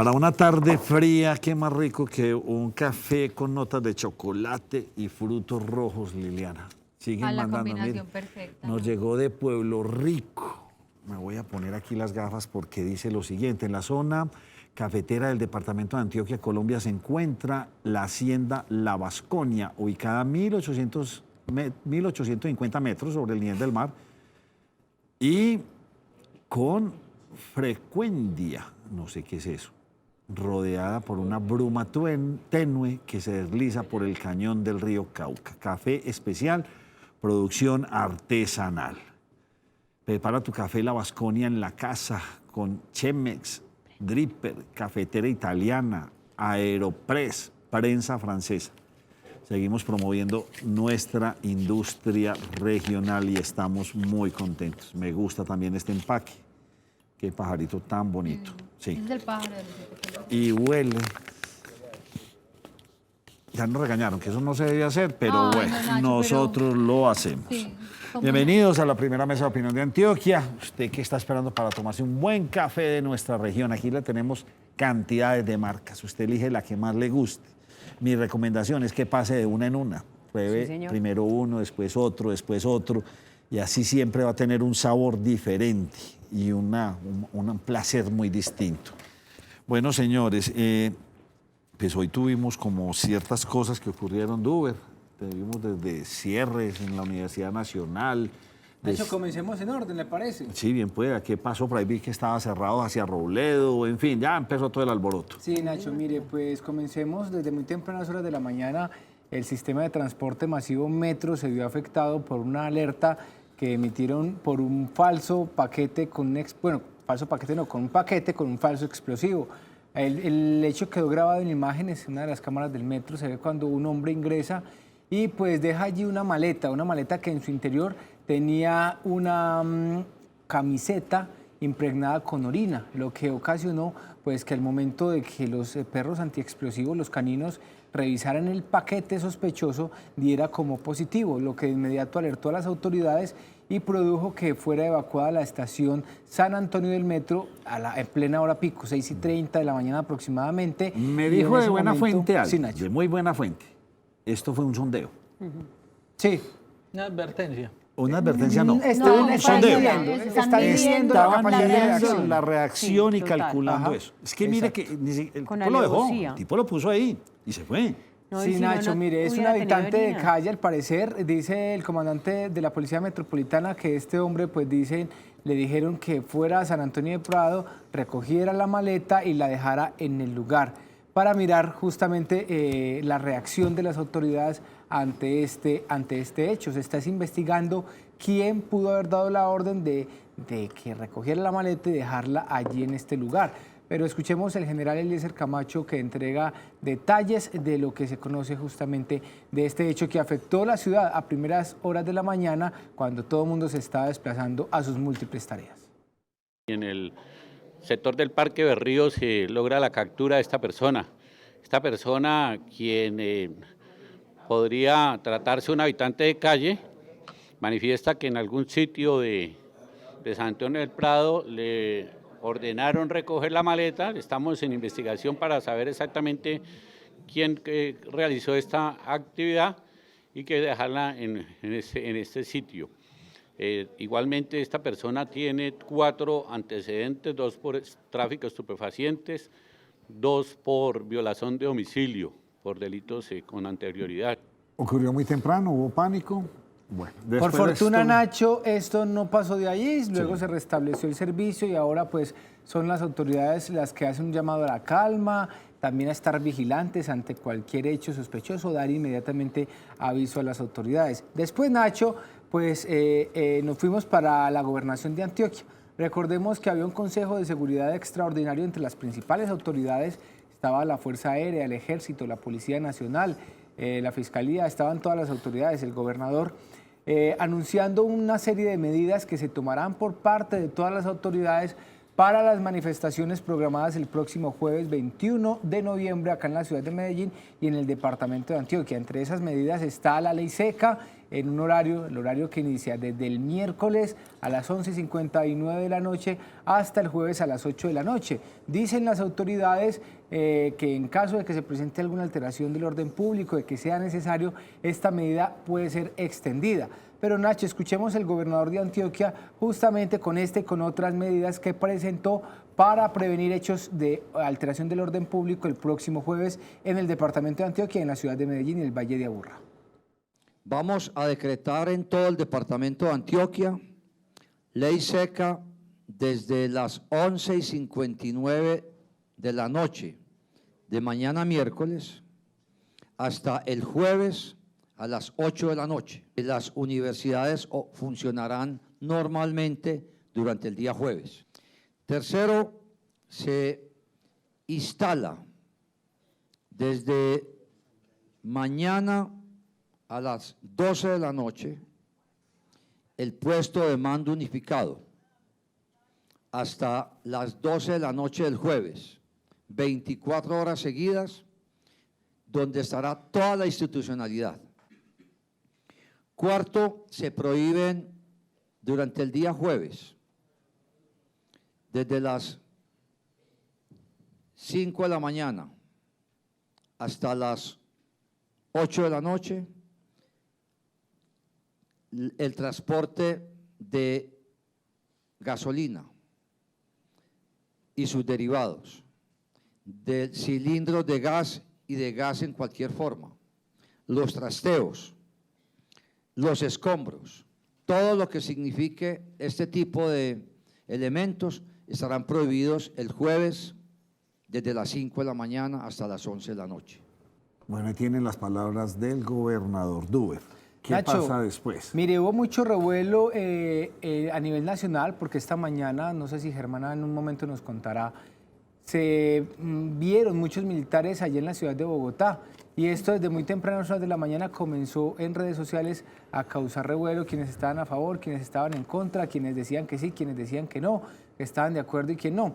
Para una tarde fría, qué más rico que un café con notas de chocolate y frutos rojos, Liliana. Siguen la mandando, combinación mire, perfecta. nos llegó de Pueblo Rico. Me voy a poner aquí las gafas porque dice lo siguiente. En la zona cafetera del departamento de Antioquia, Colombia, se encuentra la hacienda La Vasconia, ubicada a 1850 metros sobre el nivel del mar y con frecuencia, no sé qué es eso, rodeada por una bruma tenue que se desliza por el cañón del río Cauca. Café especial, producción artesanal. Prepara tu café La Vasconia en la casa con Chemex, Dripper, cafetera italiana, Aeropress, prensa francesa. Seguimos promoviendo nuestra industria regional y estamos muy contentos. Me gusta también este empaque. Qué pajarito tan bonito. Sí. Es del pájaro de los 7 colores. Y huele. Ya nos regañaron que eso no se debía hacer, pero Ay, bueno, no, Nacho, nosotros lo hacemos. Sí, ¿cómo Bienvenidos a la primera mesa de opinión de Antioquia. Usted que está esperando para tomarse un buen café de nuestra región. Aquí le tenemos cantidades de marcas. Usted elige la que más le guste. Mi recomendación es que pase de una en una. Pruebe Sí, primero uno, después otro, y así siempre va a tener un sabor diferente y un placer muy distinto. Bueno, señores, pues hoy tuvimos como ciertas cosas que ocurrieron de Uber. Tuvimos desde cierres en la Universidad Nacional. De hecho, comencemos en orden, ¿le parece? Sí, bien pueda. ¿Qué pasó? Por ahí vi que estaba cerrado hacia Robledo, en fin, ya empezó todo el alboroto. Sí, Nacho, mire, pues comencemos desde muy tempranas horas de la mañana. El sistema de transporte masivo Metro se vio afectado por una alerta que emitieron por un falso paquete con un paquete con un falso explosivo. El hecho quedó grabado en imágenes, en una de las cámaras del Metro, se ve cuando un hombre ingresa y pues deja allí una maleta que en su interior tenía una camiseta impregnada con orina, lo que ocasionó pues que al momento de que los perros antiexplosivos, los caninos, revisaran el paquete sospechoso, diera como positivo, lo que de inmediato alertó a las autoridades y produjo que fuera evacuada la estación San Antonio del Metro en plena hora pico, 6:30 de la mañana aproximadamente. Me Y dijo en de ese buena momento- fuente algo, Sí, Nacho. de muy buena fuente. Esto fue un sondeo. Sí. Una advertencia. Una advertencia no. No, un están sondeo. midiendo, Están midiendo la Estaban capacidad de midiendo reacción. la reacción Sí, y total. calculando Ajá. eso. Es que mire Exacto. que el Con tipo lo dejó, alevosía. el tipo lo puso ahí y se fue. No, y Sí, si no, Nacho, no mire, es un hubiera tenido habitante de orina. calle, al parecer, dice el comandante de la Policía Metropolitana que este hombre, pues dicen, le dijeron que fuera a San Antonio de Prado, recogiera la maleta y la dejara en el lugar para mirar justamente la reacción de las autoridades ante este hecho. Se está investigando quién pudo haber dado la orden de que recogiera la maleta y dejarla allí en este lugar. Pero escuchemos al general Eliezer Camacho que entrega detalles de lo que se conoce justamente de este hecho que afectó la ciudad a primeras horas de la mañana cuando todo el mundo se estaba desplazando a sus múltiples tareas. En el sector del Parque Berrío se logra la captura de esta persona. Esta persona, quien podría tratarse un habitante de calle, manifiesta que en algún sitio de San Antonio del Prado le ordenaron recoger la maleta. Estamos en investigación para saber exactamente quién realizó esta actividad y que dejarla en este sitio. Igualmente esta persona tiene 4 antecedentes, 2 por tráfico de estupefacientes, 2 por violación de domicilio, por delitos con anterioridad. Ocurrió muy temprano, hubo pánico. Bueno, Por después de fortuna, esto- Nacho, esto no pasó de allí, luego Sí. se restableció el servicio y ahora pues son las autoridades las que hacen un llamado a la calma, también a estar vigilantes ante cualquier hecho sospechoso, dar inmediatamente aviso a las autoridades. Después, Nacho, pues nos fuimos para la gobernación de Antioquia. Recordemos que había un consejo de seguridad extraordinario entre las principales autoridades, estaba la Fuerza Aérea, el Ejército, la Policía Nacional, la Fiscalía, estaban todas las autoridades, el gobernador, anunciando una serie de medidas que se tomarán por parte de todas las autoridades para las manifestaciones programadas el próximo jueves 21 de noviembre acá en la ciudad de Medellín y en el departamento de Antioquia. Entre esas medidas está la ley seca, en un horario, el horario que inicia desde el miércoles a las 11:59 de la noche hasta el jueves a las 8 de la noche. Dicen las autoridades que en caso de que se presente alguna alteración del orden público, de que sea necesario, esta medida puede ser extendida. Pero Nacho, escuchemos al gobernador de Antioquia justamente con esta y con otras medidas que presentó para prevenir hechos de alteración del orden público el próximo jueves en el departamento de Antioquia, en la ciudad de Medellín y el Valle de Aburrá. Vamos a decretar en todo el departamento de Antioquia ley seca desde las 11:59 de la noche de mañana miércoles hasta el jueves a las 8 de la noche. Las universidades funcionarán normalmente durante el día jueves. Tercero, se instala desde mañana a las 12 de la noche el puesto de mando unificado hasta las 12 de la noche del jueves, 24 horas seguidas, donde estará toda la institucionalidad. Cuarto, se prohíben durante el día jueves, desde las 5 de la mañana hasta las 8 de la noche, el transporte de gasolina y sus derivados, de cilindros de gas y de gas en cualquier forma, los trasteos, los escombros, todo lo que signifique este tipo de elementos estarán prohibidos el jueves desde las 5 de la mañana hasta las 11 de la noche. Bueno, ahí tienen las palabras del gobernador Duber. ¿Qué Nacho, pasa después? Mire, hubo mucho revuelo a nivel nacional porque esta mañana, no sé si Germana en un momento nos contará, se vieron muchos militares allí en la ciudad de Bogotá y esto desde muy tempranas horas de la mañana comenzó en redes sociales a causar revuelo, quienes estaban a favor, quienes estaban en contra, quienes decían que sí, quienes decían que no, que estaban de acuerdo y que no.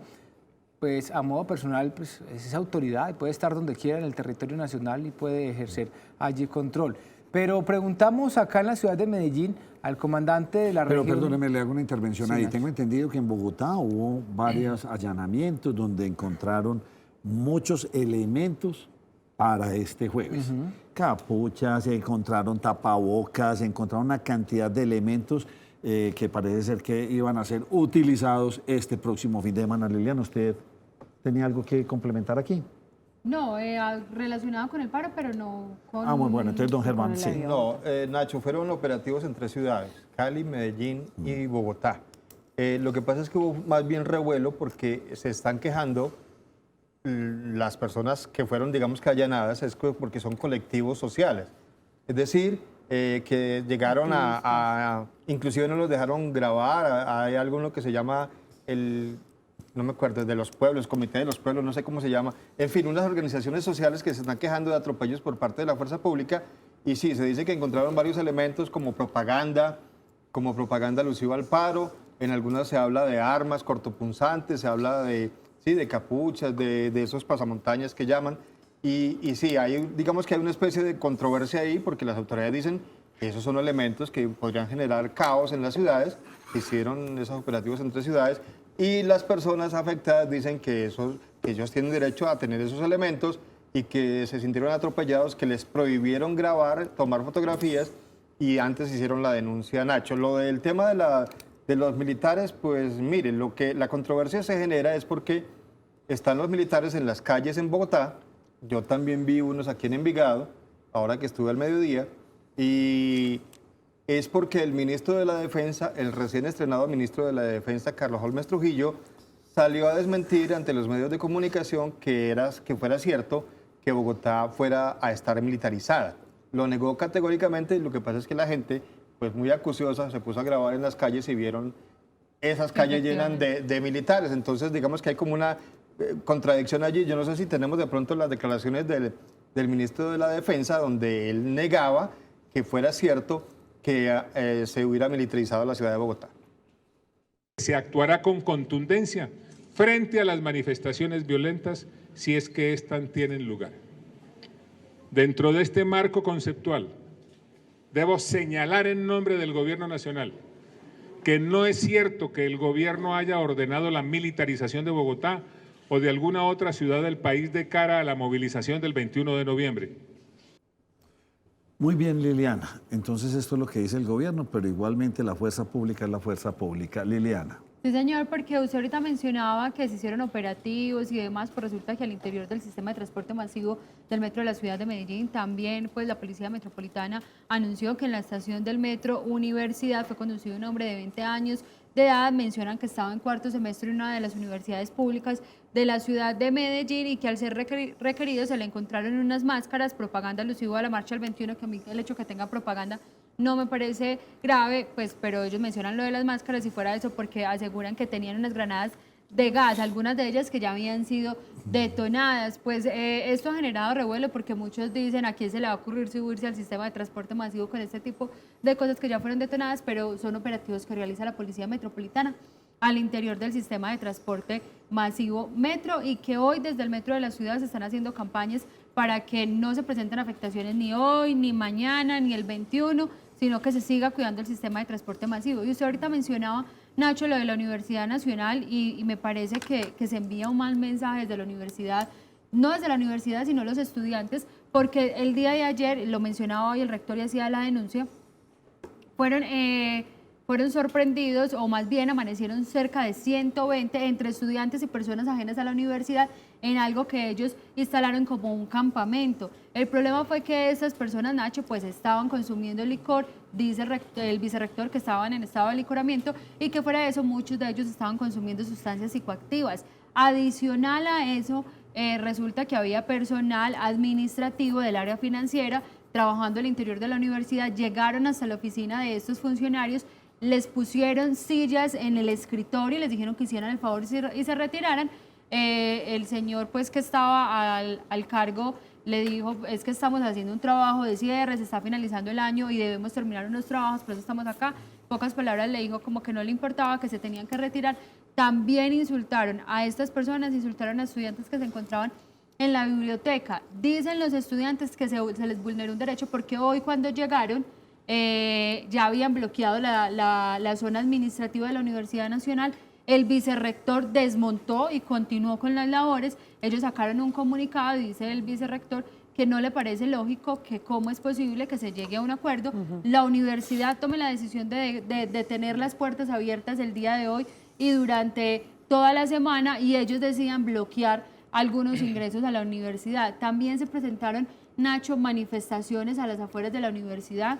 Pues a modo personal, pues es esa autoridad, puede estar donde quiera en el territorio nacional y puede ejercer allí control. Pero preguntamos acá en la ciudad de Medellín al comandante de la región. Pero perdóneme, le hago una intervención Sí, ahí. Nacho. Tengo entendido que en Bogotá hubo varios allanamientos donde encontraron muchos elementos para este jueves. Capuchas, se encontraron tapabocas, se encontraron una cantidad de elementos que parece ser que iban a ser utilizados este próximo fin de semana. Liliana, ¿usted tenía algo que complementar aquí? No, relacionado con el paro, pero no con... Muy bueno. Entonces, don Germán, el sí. avión. No, Nacho, fueron operativos en 3 ciudades, Cali, Medellín y Bogotá. Lo que pasa es que hubo más bien revuelo porque se están quejando las personas que fueron, digamos que allanadas, es porque son colectivos sociales. Es decir, que llegaron inclusive no los dejaron grabar, hay algo en lo que se llama no me acuerdo, de los pueblos, Comité de los Pueblos, no sé cómo se llama, en fin, unas organizaciones sociales que se están quejando de atropellos por parte de la fuerza pública y sí, se dice que encontraron varios elementos como propaganda alusiva al paro, en algunas se habla de armas cortopunzantes, se habla de capuchas, de esos pasamontañas que llaman y sí, digamos que hay una especie de controversia ahí porque las autoridades dicen que esos son elementos que podrían generar caos en las ciudades, hicieron esos operativos en 3 ciudades, y las personas afectadas dicen que ellos tienen derecho a tener esos elementos y que se sintieron atropellados, que les prohibieron grabar, tomar fotografías y antes hicieron la denuncia, Nacho. Lo del tema de los militares, pues mire, la controversia se genera es porque están los militares en las calles en Bogotá, yo también vi unos aquí en Envigado, ahora que estuve al mediodía, y es porque el ministro de la Defensa, el recién estrenado ministro de la Defensa, Carlos Holmes Trujillo, salió a desmentir ante los medios de comunicación que fuera cierto que Bogotá fuera a estar militarizada. Lo negó categóricamente y lo que pasa es que la gente, pues muy acuciosa, se puso a grabar en las calles y vieron esas calles llenas de militares. Entonces, digamos que hay como una contradicción allí. Yo no sé si tenemos de pronto las declaraciones del ministro de la Defensa, donde él negaba que fuera cierto que se hubiera militarizado la ciudad de Bogotá. Se actuará con contundencia frente a las manifestaciones violentas si es que éstas tienen lugar. Dentro de este marco conceptual debo señalar en nombre del Gobierno Nacional que no es cierto que el gobierno haya ordenado la militarización de Bogotá o de alguna otra ciudad del país de cara a la movilización del 21 de noviembre. Muy bien, Liliana. Entonces esto es lo que dice el gobierno, pero igualmente la fuerza pública es la fuerza pública. Liliana. Sí, señor, porque usted ahorita mencionaba que se hicieron operativos y demás, pues resulta que al interior del sistema de transporte masivo del metro de la ciudad de Medellín, también pues la Policía Metropolitana anunció que en la estación del metro Universidad fue conducido un hombre de 20 años de edad. Mencionan que estaba en cuarto semestre en una de las universidades públicas de la ciudad de Medellín y que al ser requerido se le encontraron unas máscaras, propaganda alusiva a la marcha del 21, que a mí el hecho que tenga propaganda no me parece grave, pues, pero ellos mencionan lo de las máscaras y fuera de eso porque aseguran que tenían unas granadas de gas, algunas de ellas que ya habían sido detonadas. Pues esto ha generado revuelo porque muchos dicen a quién se le va a ocurrir subirse al sistema de transporte masivo con este tipo de cosas que ya fueron detonadas, pero son operativos que realiza la Policía Metropolitana al interior del sistema de transporte masivo metro y que hoy desde el metro de la ciudad se están haciendo campañas para que no se presenten afectaciones ni hoy, ni mañana, ni el 21, sino que se siga cuidando el sistema de transporte masivo. Y usted ahorita mencionaba, Nacho, lo de la Universidad Nacional y me parece que se envía un mal mensaje desde la universidad, no desde la universidad, sino los estudiantes, porque el día de ayer, lo mencionaba hoy el rector y hacía la denuncia, fueron sorprendidos, o más bien amanecieron cerca de 120 entre estudiantes y personas ajenas a la universidad en algo que ellos instalaron como un campamento. El problema fue que esas personas, Nacho, pues estaban consumiendo licor, dice el vicerrector que estaban en estado de alicoramiento y que fuera de eso muchos de ellos estaban consumiendo sustancias psicoactivas. Adicional a eso, resulta que había personal administrativo del área financiera trabajando al interior de la universidad, llegaron hasta la oficina de estos funcionarios, les pusieron sillas en el escritorio y les dijeron que hicieran el favor y se retiraran. El señor pues que estaba al cargo le dijo, es que estamos haciendo un trabajo de cierre, se está finalizando el año y debemos terminar unos trabajos, por eso estamos acá. Pocas palabras le dijo como que no le importaba, que se tenían que retirar. También insultaron a estas personas, insultaron a estudiantes que se encontraban en la biblioteca. Dicen los estudiantes que se les vulneró un derecho porque hoy cuando llegaron ya habían bloqueado la zona administrativa de la Universidad Nacional. El vicerrector desmontó y continuó con las labores. Ellos sacaron un comunicado, dice el vicerrector, que no le parece lógico que cómo es posible que se llegue a un acuerdo. La universidad tome la decisión de tener las puertas abiertas el día de hoy y durante toda la semana y ellos decidan bloquear algunos ingresos a la universidad. También se presentaron, Nacho, manifestaciones a las afueras de la universidad,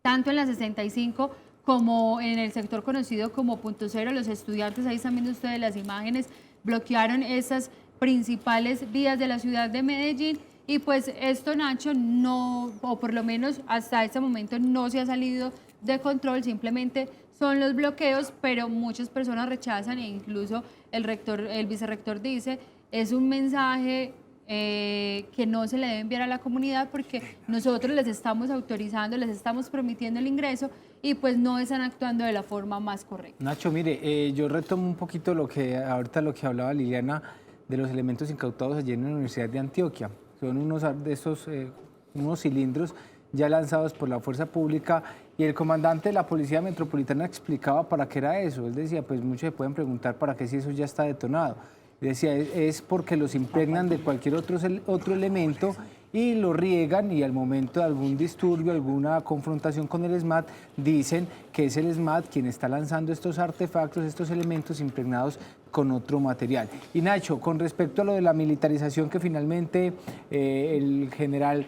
tanto en la 65 como en el sector conocido como Punto Cero. Los estudiantes, ahí están viendo ustedes las imágenes, bloquearon esas principales vías de la ciudad de Medellín y pues esto, Nacho, no, o por lo menos hasta este momento no se ha salido de control, simplemente son los bloqueos, pero muchas personas rechazan e incluso el vicerrector dice, es un mensaje que no se le debe enviar a la comunidad porque nosotros les estamos autorizando, les estamos permitiendo el ingreso y pues no están actuando de la forma más correcta. Nacho, mire, yo retomo un poquito lo que hablaba Liliana de los elementos incautados allí en la Universidad de Antioquia. Son unos de esos unos cilindros ya lanzados por la fuerza pública y el comandante de la Policía Metropolitana explicaba para qué era eso. Él decía, pues muchos se pueden preguntar para qué si eso ya está detonado. Decía, es porque los impregnan de cualquier otro elemento y lo riegan y al momento de algún disturbio, alguna confrontación con el ESMAD, dicen que es el ESMAD quien está lanzando estos artefactos, estos elementos impregnados con otro material. Y Nacho, con respecto a lo de la militarización que finalmente el general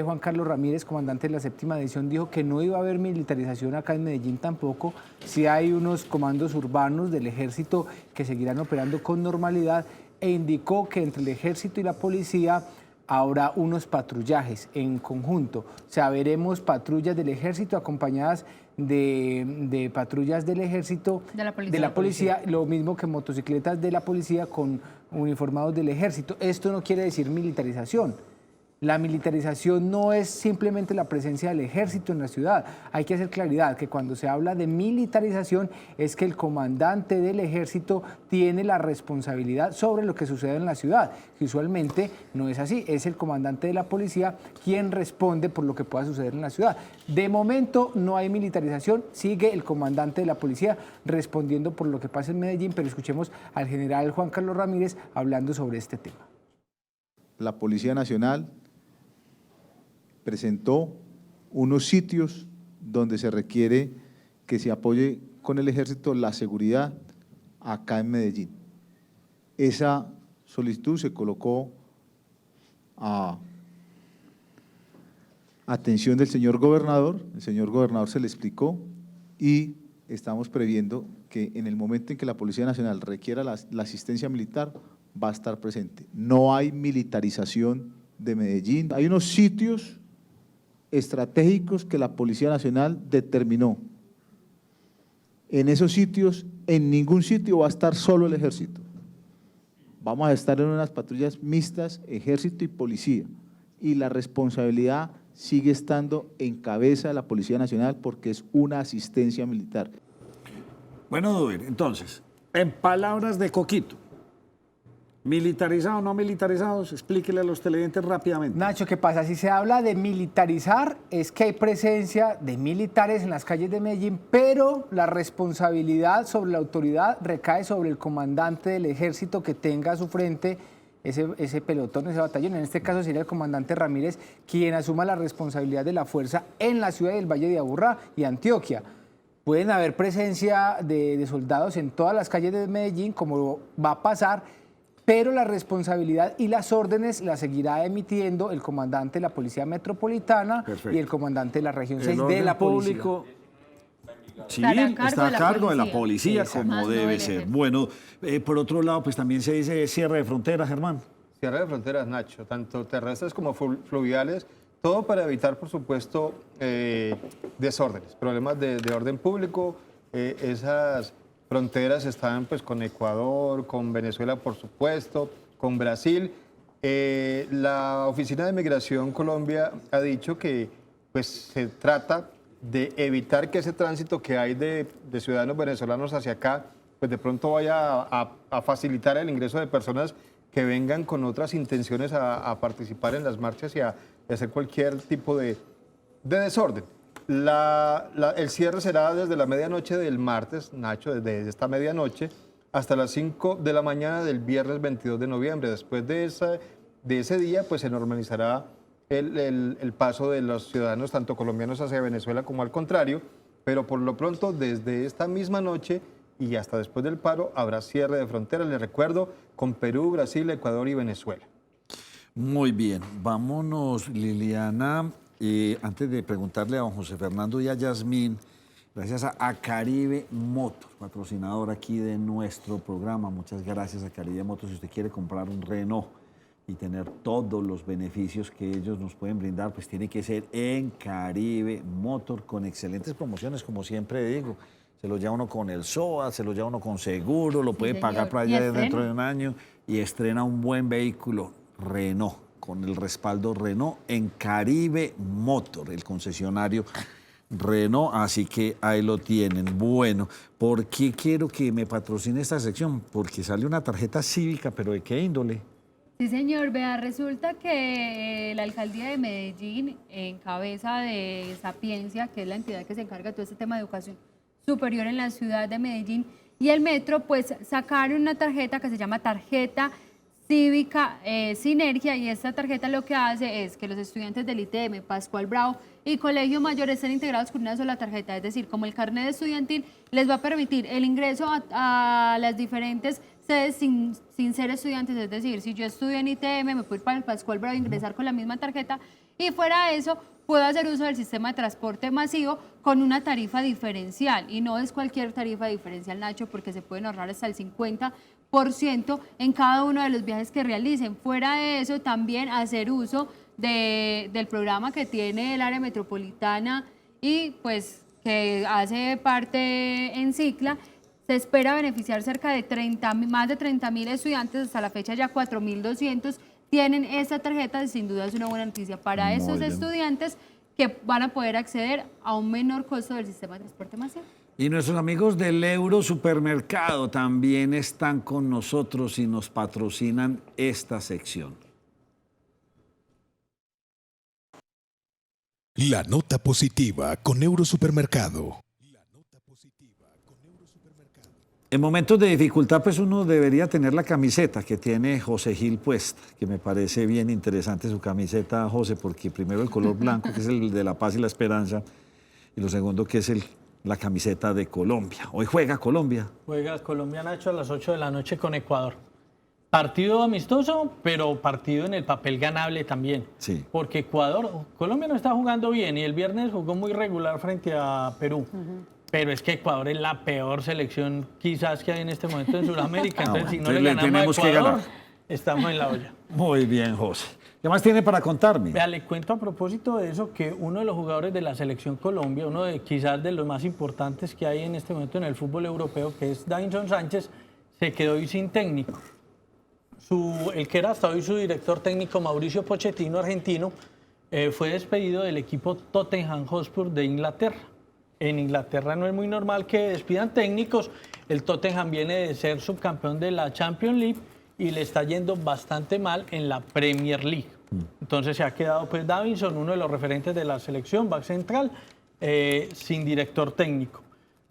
Juan Carlos Ramírez, comandante de la 7ª división, dijo que no iba a haber militarización acá en Medellín tampoco. Sí hay unos comandos urbanos del ejército que seguirán operando con normalidad e indicó que entre el ejército y la policía habrá unos patrullajes en conjunto. O sea, veremos patrullas del ejército acompañadas de patrullas del ejército, de la policía, lo mismo que motocicletas de la policía con uniformados del ejército. Esto no quiere decir militarización. La militarización no es simplemente la presencia del ejército en la ciudad. Hay que hacer claridad que cuando se habla de militarización es que el comandante del ejército tiene la responsabilidad sobre lo que sucede en la ciudad. Que usualmente no es así, es el comandante de la policía quien responde por lo que pueda suceder en la ciudad. De momento no hay militarización, sigue el comandante de la policía respondiendo por lo que pasa en Medellín, pero escuchemos al general Juan Carlos Ramírez hablando sobre este tema. La Policía Nacional presentó unos sitios donde se requiere que se apoye con el ejército la seguridad acá en Medellín. Esa solicitud se colocó a atención del señor gobernador, el señor gobernador se le explicó y estamos previendo que en el momento en que la Policía Nacional requiera la asistencia militar va a estar presente. No hay militarización de Medellín, hay unos sitios estratégicos que la Policía Nacional determinó. En esos sitios, en ningún sitio va a estar solo el ejército. Vamos a estar en unas patrullas mixtas, ejército y policía. Y la responsabilidad sigue estando en cabeza de la Policía Nacional porque es una asistencia militar. Bueno, Duber, entonces, en palabras de Coquito, ¿militarizados o no militarizados? Explíquele a los televidentes rápidamente. Nacho, ¿qué pasa? Si se habla de militarizar, es que hay presencia de militares en las calles de Medellín, pero la responsabilidad sobre la autoridad recae sobre el comandante del ejército que tenga a su frente ese pelotón, ese batallón. En este caso sería el comandante Ramírez quien asuma la responsabilidad de la fuerza en la ciudad del Valle de Aburrá y Antioquia. Pueden haber presencia de soldados en todas las calles de Medellín, como va a pasar, pero la responsabilidad y las órdenes las seguirá emitiendo el comandante de la Policía Metropolitana. Perfecto. Y el comandante de la Región 6 de la Policía. Civil está a cargo de la policía, como debe ser. Bueno, por otro lado, pues también se dice cierre de fronteras, Germán. Cierre de fronteras, Nacho, tanto terrestres como fluviales, todo para evitar, por supuesto, desórdenes, problemas de orden público. Esas fronteras están pues con Ecuador, con Venezuela, por supuesto, con Brasil. La Oficina de Migración Colombia ha dicho que pues, se trata de evitar que ese tránsito que hay de ciudadanos venezolanos hacia acá, pues de pronto vaya a facilitar el ingreso de personas que vengan con otras intenciones a participar en las marchas y a hacer cualquier tipo de desorden. El cierre será desde la medianoche del martes, Nacho, desde esta medianoche hasta las 5 de la mañana del viernes 22 de noviembre. Después de ese día, pues se normalizará el paso de los ciudadanos, tanto colombianos hacia Venezuela como al contrario, pero por lo pronto desde esta misma noche y hasta después del paro habrá cierre de fronteras, les recuerdo, con Perú, Brasil, Ecuador y Venezuela. Muy bien, vámonos, Liliana, antes de preguntarle a don José Fernando y a Yasmín, gracias a Caribe Motor, patrocinador aquí de nuestro programa, muchas gracias a Caribe Motor. Si usted quiere comprar un Renault y tener todos los beneficios que ellos nos pueden brindar, pues tiene que ser en Caribe Motor, con excelentes promociones, como siempre digo. Se lo lleva uno con el SOA, se lo lleva uno con seguro, lo puede pagar para allá dentro de un año y estrena un buen vehículo Renault, con el respaldo Renault en Caribe Motor, el concesionario Renault, así que ahí lo tienen. Bueno, ¿por qué quiero que me patrocine esta sección? Porque sale una tarjeta cívica, pero ¿de qué índole? Sí, señor. Vea, resulta que la alcaldía de Medellín, en cabeza de Sapiencia, que es la entidad que se encarga de todo este tema de educación superior en la ciudad de Medellín, y el metro, pues sacaron una tarjeta que se llama Tarjeta Cívica Sinergia, y esta tarjeta lo que hace es que los estudiantes del ITM, Pascual Bravo y Colegio Mayor estén integrados con una sola tarjeta, es decir, como el carnet estudiantil les va a permitir el ingreso a las diferentes sedes sin ser estudiantes, es decir, si yo estudio en ITM, me puedo ir para el Pascual Bravo e ingresar con la misma tarjeta, y fuera de eso, puedo hacer uso del sistema de transporte masivo con una tarifa diferencial, y no es cualquier tarifa diferencial, Nacho, porque se pueden ahorrar hasta el 50% en cada uno de los viajes que realicen. Fuera de eso, también hacer uso del programa que tiene el área metropolitana y pues que hace parte en Cicla. Se espera beneficiar cerca de más de 30.000 estudiantes, hasta la fecha ya 4.200, tienen esta tarjeta, sin duda es una buena noticia para Muy esos bien. estudiantes que van a poder acceder a un menor costo del sistema de transporte masivo. Y nuestros amigos del Euro Supermercado también están con nosotros y nos patrocinan esta sección. La nota positiva con Eurosupermercado. En momentos de dificultad, pues uno debería tener la camiseta que tiene José Gil puesta, que me parece bien interesante su camiseta, José, porque primero el color blanco, que es el de la paz y la esperanza, y lo segundo que es la camiseta de Colombia. Hoy juega Colombia. Juega Colombia, Nacho, a las 8 de la noche con Ecuador. Partido amistoso, pero partido en el papel ganable también. Sí. Porque Colombia no está jugando bien y el viernes jugó muy regular frente a Perú. Pero es que Ecuador es la peor selección quizás que hay en este momento en Sudamérica. Entonces, si no entonces le le ganamos tenemos a que Ecuador, ganar. estamos en la olla. Muy bien, José. ¿Qué más tiene para contarme? Vea, le cuento a propósito de eso que uno de los jugadores de la selección Colombia, uno de quizás de los más importantes que hay en este momento en el fútbol europeo, que es Davinson Sánchez, se quedó hoy sin técnico. El que era hasta hoy su director técnico, Mauricio Pochettino, argentino, fue despedido del equipo Tottenham Hotspur de Inglaterra. En Inglaterra no es muy normal que despidan técnicos. El Tottenham viene de ser subcampeón de la Champions League y le está yendo bastante mal en la Premier League. Entonces se ha quedado pues Davinson, uno de los referentes de la selección, back central, sin director técnico.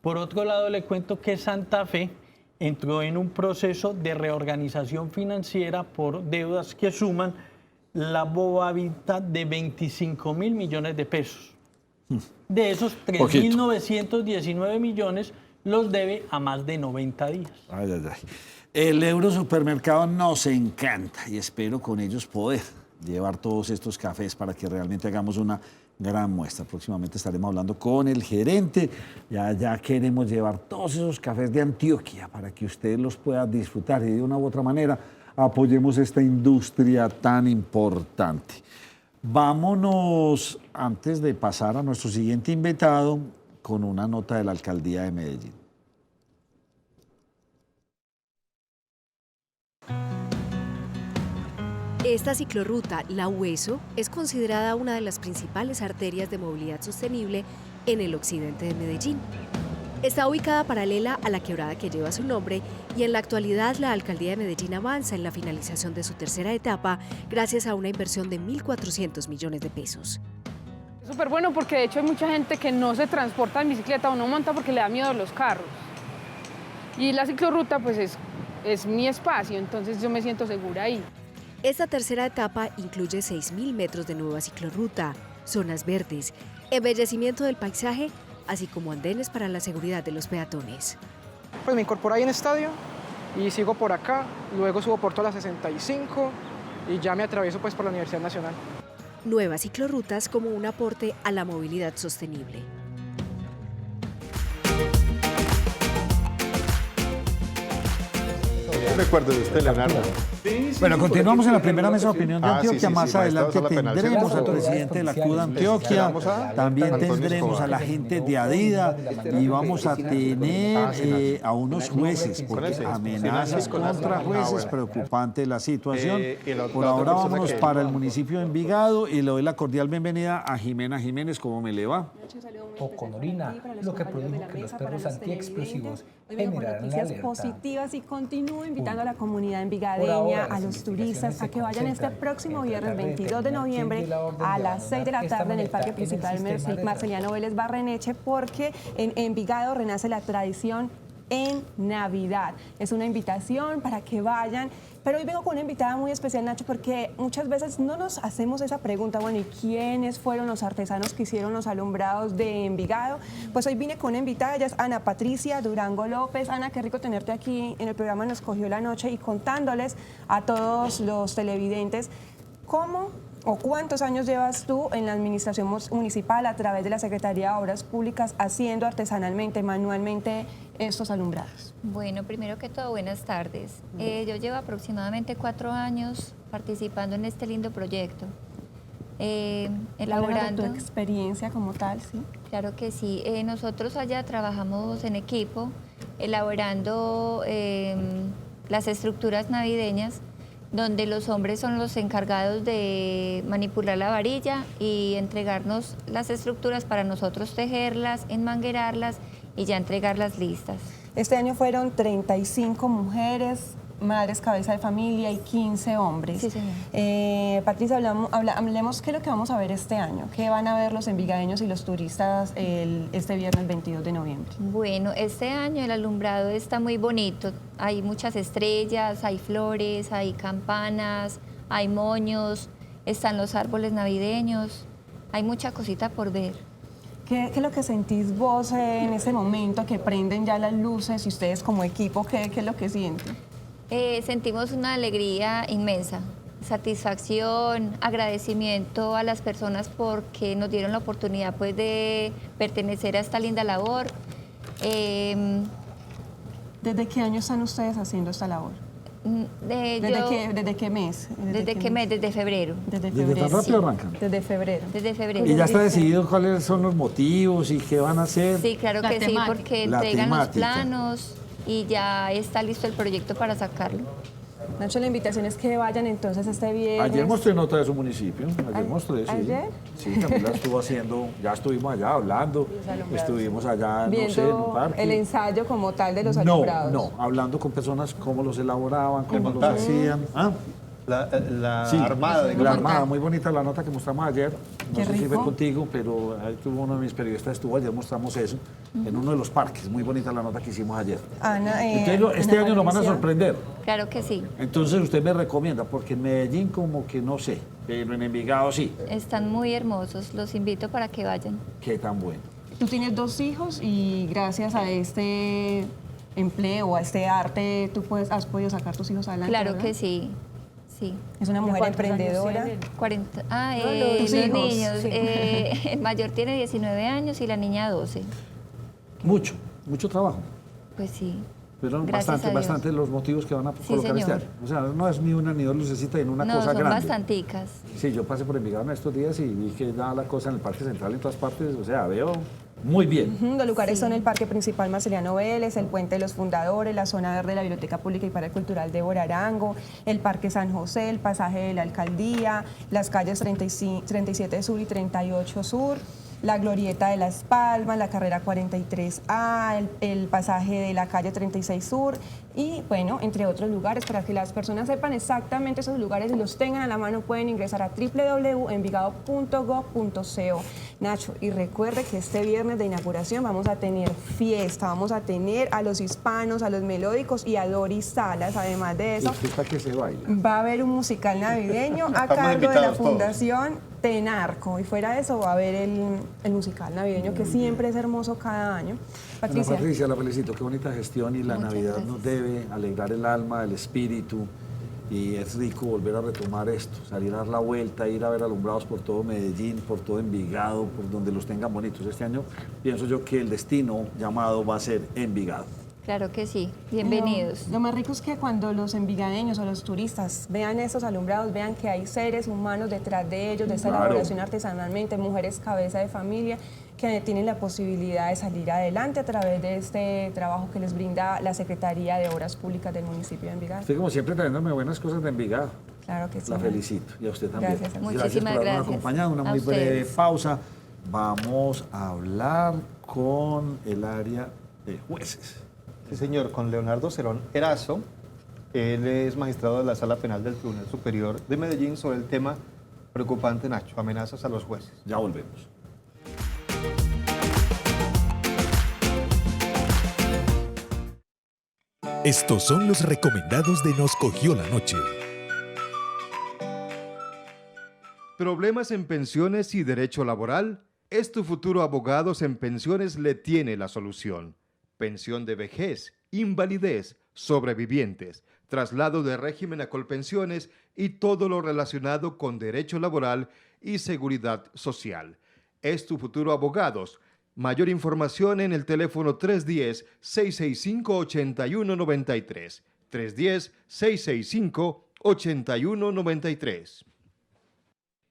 Por otro lado, le cuento que Santa Fe entró en un proceso de reorganización financiera por deudas que suman la bobavita de 25.000 millones de pesos. De esos 3.919 millones los debe a más de 90 días. Ay, ay, ay. El Euro Supermercado nos encanta y espero con ellos poder llevar todos estos cafés para que realmente hagamos una gran muestra. Próximamente estaremos hablando con el gerente. Ya queremos llevar todos esos cafés de Antioquia para que usted los pueda disfrutar y de una u otra manera apoyemos esta industria tan importante. Vámonos, antes de pasar a nuestro siguiente invitado, con una nota de la Alcaldía de Medellín. Esta ciclorruta, La Hueso, es considerada una de las principales arterias de movilidad sostenible en el occidente de Medellín. Está ubicada paralela a la quebrada que lleva su nombre y en la actualidad la Alcaldía de Medellín avanza en la finalización de su tercera etapa gracias a una inversión de 1.400 millones de pesos. Es súper bueno porque de hecho hay mucha gente que no se transporta en bicicleta o no monta porque le da miedo a los carros. Y la ciclorruta pues es mi espacio, entonces yo me siento segura ahí. Esta tercera etapa incluye 6.000 metros de nueva ciclorruta, zonas verdes, embellecimiento del paisaje, así como andenes para la seguridad de los peatones. Pues me incorporo ahí en estadio y sigo por acá, luego subo por toda la 65 y ya me atravieso pues por la Universidad Nacional. Nuevas ciclorrutas como un aporte a la movilidad sostenible. Recuerdo de usted, Leonardo. Bueno, continuamos en la primera mesa de opinión de sí, Antioquia. sí, Más sí, adelante maestros a la penal. tendremos al Seguro. presidente de la CUDA Antioquia, también Antonio tendremos Escobar. a la gente de Adida y vamos a tener a unos jueces, porque amenazas contra jueces, preocupante la situación. Por ahora vámonos para el municipio de Envigado y le doy la cordial bienvenida a Jimena Jiménez. ¿Cómo me le va? O con orina, lo que produjo que los perros antiexplosivos generaran la alerta. Positivas y continúo invitando a la comunidad envigadeña, a los turistas, a que vayan este próximo viernes 22 de noviembre a las 6 de la tarde en el Parque Principal Marceliano Vélez Barreneche, porque en Envigado renace la tradición en Navidad. Es una invitación para que vayan, pero hoy vengo con una invitada muy especial, Nacho, porque muchas veces no nos hacemos esa pregunta, bueno, ¿y quiénes fueron los artesanos que hicieron los alumbrados de Envigado? Pues hoy vine con una invitada, ella es Ana Patricia Durango López. Ana, qué rico tenerte aquí en el programa Nos Cogió la Noche y contándoles a todos los televidentes cómo o cuántos años llevas tú en la administración municipal a través de la Secretaría de Obras Públicas haciendo artesanalmente, manualmente estos alumbrados. Bueno, primero que todo, buenas tardes. Yo llevo aproximadamente 4 años participando en este lindo proyecto. Elaborando tu experiencia como tal, ¿sí? Claro que sí. Nosotros allá trabajamos en equipo, elaborando las estructuras navideñas donde los hombres son los encargados de manipular la varilla y entregarnos las estructuras para nosotros tejerlas, enmanguerarlas y ya entregarlas listas. Este año fueron 35 mujeres, madres cabeza de familia y 15 hombres. Sí, señor. Patricia, hablemos qué es lo que vamos a ver este año, qué van a ver los envigadeños y los turistas este viernes 22 de noviembre. Bueno, este año el alumbrado está muy bonito, hay muchas estrellas, hay flores, hay campanas, hay moños, están los árboles navideños, hay mucha cosita por ver. ¿Qué es lo que sentís vos en ese momento que prenden ya las luces y ustedes como equipo, qué es lo que sienten? Sentimos una alegría inmensa, satisfacción, agradecimiento a las personas porque nos dieron la oportunidad pues, de pertenecer a esta linda labor. ¿Desde qué año están ustedes haciendo esta labor? ¿Desde qué mes? Desde febrero. Desde ¿Desde tan rápido arrancan? Desde febrero. Desde febrero. ¿Y ya está decidido cuáles son los motivos y qué van a hacer? Sí, claro que sí, porque La entregan los temática. planos y ya está listo el proyecto para sacarlo. Nacho, la invitación es que vayan entonces este viernes. Ayer mostré nota de su municipio, ayer mostré, sí. ¿Ayer? Sí, también la estuvo haciendo, ya estuvimos allá hablando, estuvimos allá, no sé, en un Viendo parque. el ensayo como tal de los alumbrados. No, hablando con personas cómo los elaboraban, cómo los montaje. hacían. ¿Ah? La Sí, armada. De la armada, muy bonita la nota que mostramos ayer. No Qué sé si fue rico. contigo, pero ahí tuvo uno de mis periodistas, estuvo ayer, mostramos eso, en uno de los parques. Muy bonita la nota que hicimos ayer. Ana, Entonces, este Ana año nos van a Patricia. sorprender. Claro que sí. Entonces usted me recomienda, porque en Medellín como que no sé, pero en Envigado sí. Están muy hermosos, los invito para que vayan. Qué tan bueno. Tú tienes 2 hijos y gracias a este empleo, a este arte, tú has podido sacar tus hijos adelante. Claro ¿verdad? que sí, sí. Es una mujer emprendedora. 40, tus los hijos, niños. sí. El mayor tiene 19 años y la niña 12. Mucho trabajo. Pues sí. Pero Gracias a Dios. bastante los motivos que van a colocar este señor. año. O sea, no es ni una ni dos lucecitas en una No, cosa son grande. bastanticas. Sí, yo pasé por Envigado en estos días y vi que da la cosa en el Parque Central en todas partes. O sea, veo muy bien. Los lugares son el Parque Principal Marceliano Vélez, el Puente de los Fundadores, la zona verde de la Biblioteca Pública y Parque Cultural de Borarango, el Parque San José, el pasaje de la Alcaldía, las calles 37 Sur y 38 Sur, la Glorieta de Las Palmas, la carrera 43A, el pasaje de la calle 36 Sur y, bueno, entre otros lugares. Para que las personas sepan exactamente esos lugares y los tengan a la mano, pueden ingresar a www.envigado.gov.co. Nacho, y recuerde que este viernes de inauguración vamos a tener fiesta, vamos a tener a los hispanos, a los melódicos y a Doris Salas. Además de eso, Disculpa que se baila. va a haber un musical navideño a Estamos cargo de la invitados todos. Fundación Tenarco. Y fuera de eso va a haber el musical navideño, que siempre es hermoso cada año. Patricia. Patricia, la felicito. Qué bonita gestión y la Muchas Navidad gracias. nos debe alegrar el alma, el espíritu. Y es rico volver a retomar esto, salir a dar la vuelta, ir a ver alumbrados por todo Medellín, por todo Envigado, por donde los tengan bonitos. Este año pienso yo que el destino llamado va a ser Envigado. Claro que sí. Bienvenidos. Lo más rico es que cuando los envigadeños o los turistas vean estos alumbrados, vean que hay seres humanos detrás de ellos, de esta Claro. elaboración artesanalmente, mujeres cabeza de familia, que tienen la posibilidad de salir adelante a través de este trabajo que les brinda la Secretaría de Obras Públicas del municipio de Envigado. Usted como siempre trayéndome buenas cosas de Envigado. Claro que sí. La felicito y a usted también. Gracias. Muchísimas por habernos gracias. acompañado. Una A muy breve ustedes. pausa. Vamos a hablar con el área de jueces. Sí, señor, con Leonardo Cerón Erazo. Él es magistrado de la Sala Penal del Tribunal Superior de Medellín sobre el tema preocupante, Nacho, amenazas a los jueces. Ya volvemos. Estos son los recomendados de Nos Cogió la Noche. ¿Problemas en pensiones y derecho laboral? Es Tu Futuro Abogados en Pensiones le tiene la solución. Pensión de vejez, invalidez, sobrevivientes, traslado de régimen a Colpensiones y todo lo relacionado con derecho laboral y seguridad social. Es Tu Futuro Abogados. Mayor información en el teléfono 310-665-8193. 310-665-8193.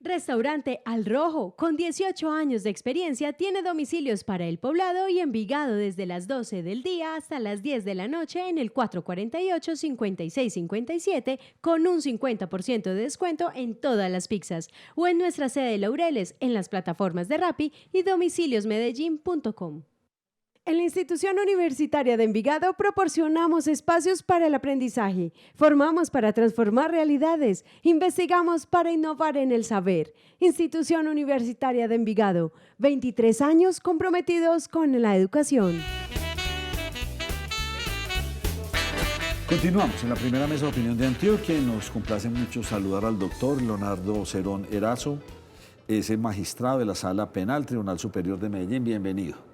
Restaurante Al Rojo, con 18 años de experiencia, tiene domicilios para El Poblado y Envigado desde las 12 del día hasta las 10 de la noche en el 448-5657 con un 50% de descuento en todas las pizzas o en nuestra sede de Laureles en las plataformas de Rappi y domiciliosmedellin.com. En la institución universitaria de Envigado proporcionamos espacios para el aprendizaje, formamos para transformar realidades, investigamos para innovar en el saber. Institución Universitaria de Envigado, 23 años comprometidos con la educación. Continuamos en la primera mesa de opinión de Antioquia y nos complace mucho saludar al doctor Leonardo Cerón Erazo, es el magistrado de la Sala Penal, Tribunal Superior de Medellín. Bienvenido.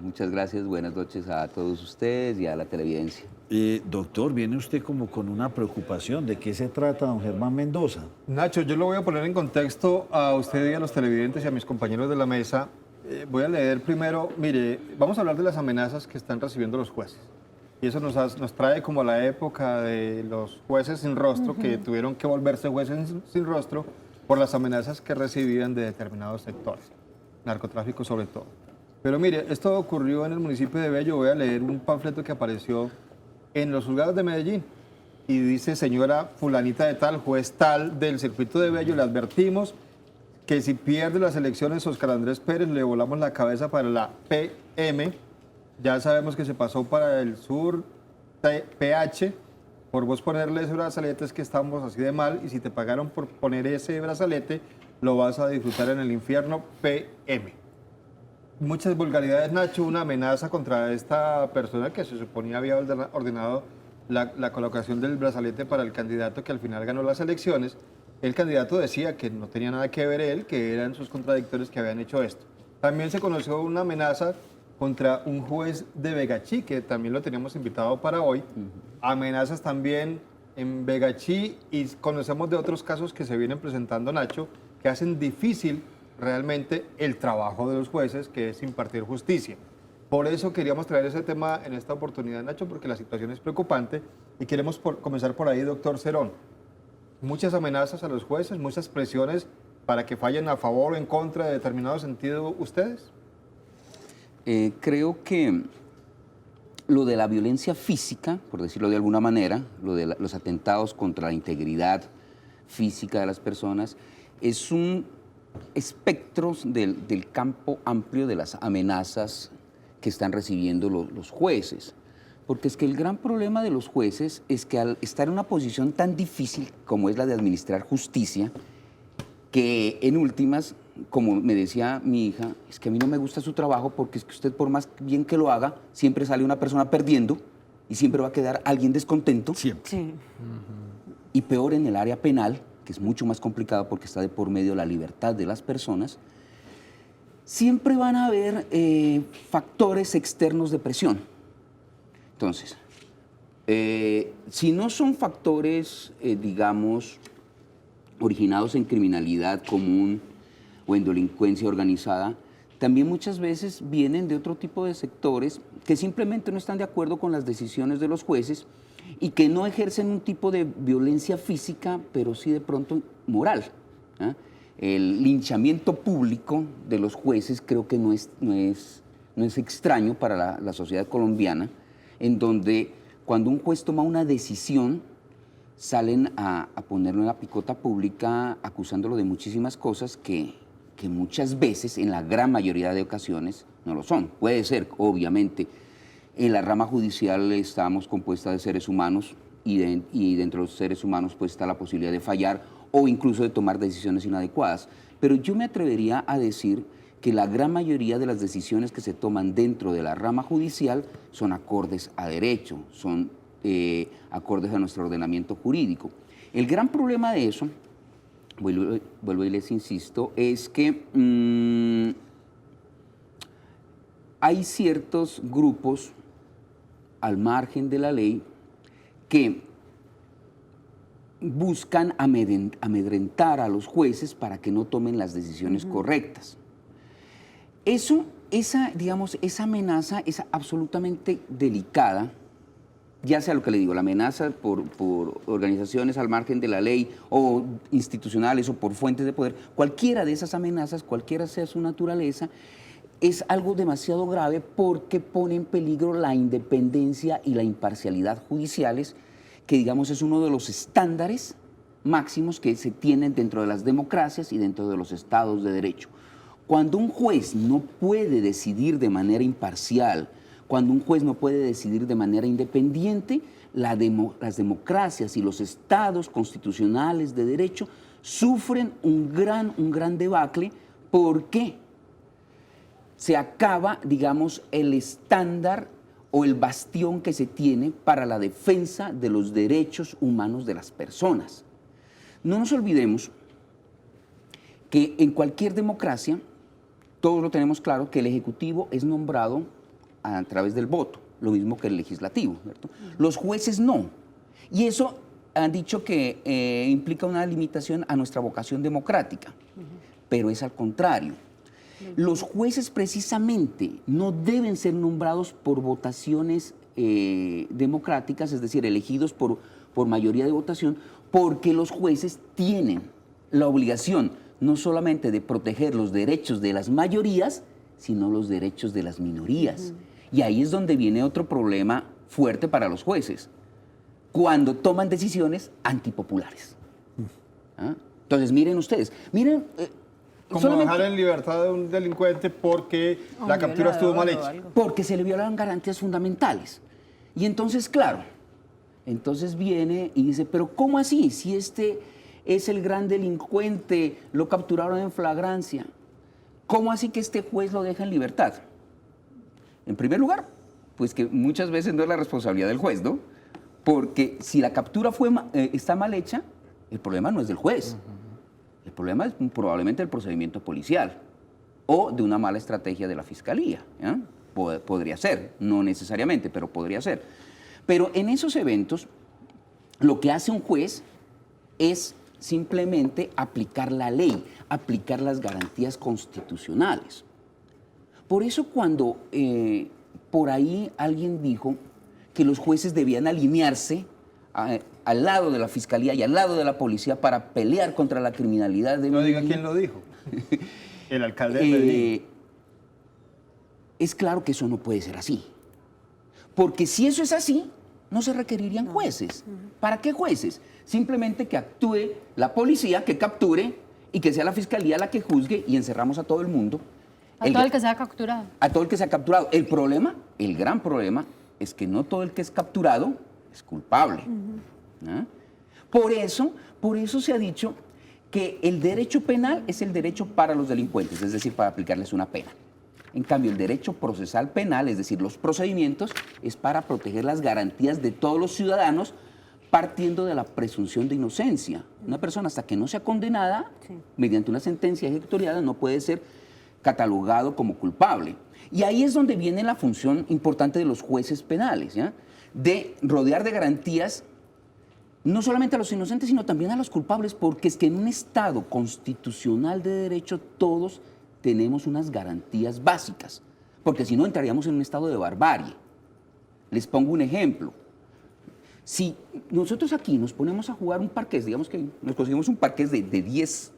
Muchas gracias, buenas noches a todos ustedes y a la televidencia. Doctor, viene usted como con una preocupación. ¿De qué se trata, don Germán Mendoza? Nacho, yo lo voy a poner en contexto a usted y a los televidentes y a mis compañeros de la mesa. Voy a leer primero, mire, vamos a hablar de las amenazas que están recibiendo los jueces. Y eso nos trae como a la época de los jueces sin rostro, que tuvieron que volverse jueces sin rostro por las amenazas que recibían de determinados sectores, narcotráfico sobre todo. Pero mire, esto ocurrió en el municipio de Bello. Voy a leer un panfleto que apareció en los juzgados de Medellín y dice: señora fulanita de tal, juez tal del circuito de Bello, le advertimos que si pierde las elecciones Óscar Andrés Pérez le volamos la cabeza para la PM. Ya sabemos que se pasó para el sur PH. Por vos ponerle ese brazalete es que estamos así de mal, y si te pagaron por poner ese brazalete lo vas a disfrutar en el infierno PM. Muchas vulgaridades, Nacho, una amenaza contra esta persona que se suponía había ordenado la colocación del brazalete para el candidato que al final ganó las elecciones. El candidato decía que no tenía nada que ver él, que eran sus contradictores que habían hecho esto. También se conoció una amenaza contra un juez de Vegachí, que también lo teníamos invitado para hoy. Amenazas también en Vegachí, y conocemos de otros casos que se vienen presentando, Nacho, que hacen difícil realmente el trabajo de los jueces, que es impartir justicia. Por eso queríamos traer ese tema en esta oportunidad, Nacho, porque la situación es preocupante y queremos comenzar por ahí, doctor Cerón. Muchas amenazas a los jueces, muchas presiones para que fallen a favor o en contra de determinado sentido, ¿ustedes? Creo que lo de la violencia física, por decirlo de alguna manera, lo de los atentados contra la integridad física de las personas, es un espectro del campo amplio de las amenazas que están recibiendo los jueces. Porque es que el gran problema de los jueces es que al estar en una posición tan difícil como es la de administrar justicia, que en últimas, como me decía mi hija, es que a mí no me gusta su trabajo porque es que usted por más bien que lo haga, siempre sale una persona perdiendo y siempre va a quedar alguien descontento. Siempre. Sí. Y peor en el área penal, que es mucho más complicado porque está de por medio la libertad de las personas, siempre van a haber factores externos de presión. Entonces, si no son factores, digamos, originados en criminalidad común o en delincuencia organizada, también muchas veces vienen de otro tipo de sectores que simplemente no están de acuerdo con las decisiones de los jueces y que no ejercen un tipo de violencia física, pero sí de pronto moral. El linchamiento público de los jueces creo que no es extraño para la sociedad colombiana, en donde cuando un juez toma una decisión, salen a ponerlo en la picota pública acusándolo de muchísimas cosas que muchas veces, en la gran mayoría de ocasiones, no lo son. Puede ser, obviamente. En la rama judicial estamos compuesta de seres humanos y dentro de los seres humanos pues está la posibilidad de fallar o incluso de tomar decisiones inadecuadas. Pero yo me atrevería a decir que la gran mayoría de las decisiones que se toman dentro de la rama judicial son acordes a derecho, son acordes a nuestro ordenamiento jurídico. El gran problema de eso, vuelvo y les insisto, es que hay ciertos grupos al margen de la ley que buscan amedrentar a los jueces para que no tomen las decisiones correctas. Esa amenaza es absolutamente delicada ya sea lo que le digo, la amenaza por organizaciones al margen de la ley o institucionales o por fuentes de poder, cualquiera de esas amenazas, cualquiera sea su naturaleza, es algo demasiado grave porque pone en peligro la independencia y la imparcialidad judiciales, que digamos es uno de los estándares máximos que se tienen dentro de las democracias y dentro de los estados de derecho. Cuando un juez no puede decidir de manera imparcial, cuando un juez no puede decidir de manera independiente, las democracias y los estados constitucionales de derecho sufren un gran debacle porque se acaba, digamos, el estándar o el bastión que se tiene para la defensa de los derechos humanos de las personas. No nos olvidemos que en cualquier democracia, todos lo tenemos claro, que el Ejecutivo es nombrado a través del voto, lo mismo que el Legislativo, ¿cierto? Los jueces no. Y eso han dicho que implica una limitación a nuestra vocación democrática, pero es al contrario. Los jueces precisamente no deben ser nombrados por votaciones democráticas, es decir, elegidos por mayoría de votación, porque los jueces tienen la obligación no solamente de proteger los derechos de las mayorías, sino los derechos de las minorías. Y ahí es donde viene otro problema fuerte para los jueces, cuando toman decisiones antipopulares. ¿Ah? Entonces, miren ustedes, miren... Como dejar en libertad a un delincuente porque la captura estuvo mal hecha. Porque se le violaron garantías fundamentales. Y entonces, claro, entonces viene y dice, pero ¿cómo así? Si este es el gran delincuente, lo capturaron en flagrancia, ¿cómo así que este juez lo deja en libertad? En primer lugar, pues que muchas veces no es la responsabilidad del juez, ¿no? Porque si la captura está mal hecha, el problema no es del juez. El problema es probablemente el procedimiento policial o de una mala estrategia de la fiscalía. ¿Ya? Podría ser, no necesariamente, pero podría ser. Pero en esos eventos, lo que hace un juez es simplemente aplicar la ley, aplicar las garantías constitucionales. Por eso cuando por ahí alguien dijo que los jueces debían alinearse al lado de la fiscalía y al lado de la policía para pelear contra la criminalidad de Medellín. No diga quién lo dijo. El alcalde de Medellín. Es claro que eso no puede ser así. Porque si eso es así, no se requerirían jueces. ¿Para qué jueces? Simplemente que actúe la policía, que capture y que sea la fiscalía la que juzgue y encerramos a todo el mundo. A todo el que sea capturado. A todo el que sea capturado. El problema, el gran problema, es que no todo el que es capturado es culpable. ¿Ah? Por eso se ha dicho que el derecho penal es el derecho para los delincuentes, es decir, para aplicarles una pena. En cambio, el derecho procesal penal, es decir, los procedimientos, es para proteger las garantías de todos los ciudadanos partiendo de la presunción de inocencia. Una persona hasta que no sea condenada, mediante una sentencia ejecutoriada, no puede ser catalogado como culpable. Y ahí es donde viene la función importante de los jueces penales, ¿ya? De rodear de garantías no solamente a los inocentes, sino también a los culpables, porque es que en un Estado constitucional de derecho todos tenemos unas garantías básicas, porque si no entraríamos en un estado de barbarie. Les pongo un ejemplo. Si nosotros aquí nos ponemos a jugar un parqués, digamos que nos conseguimos un parqués de 10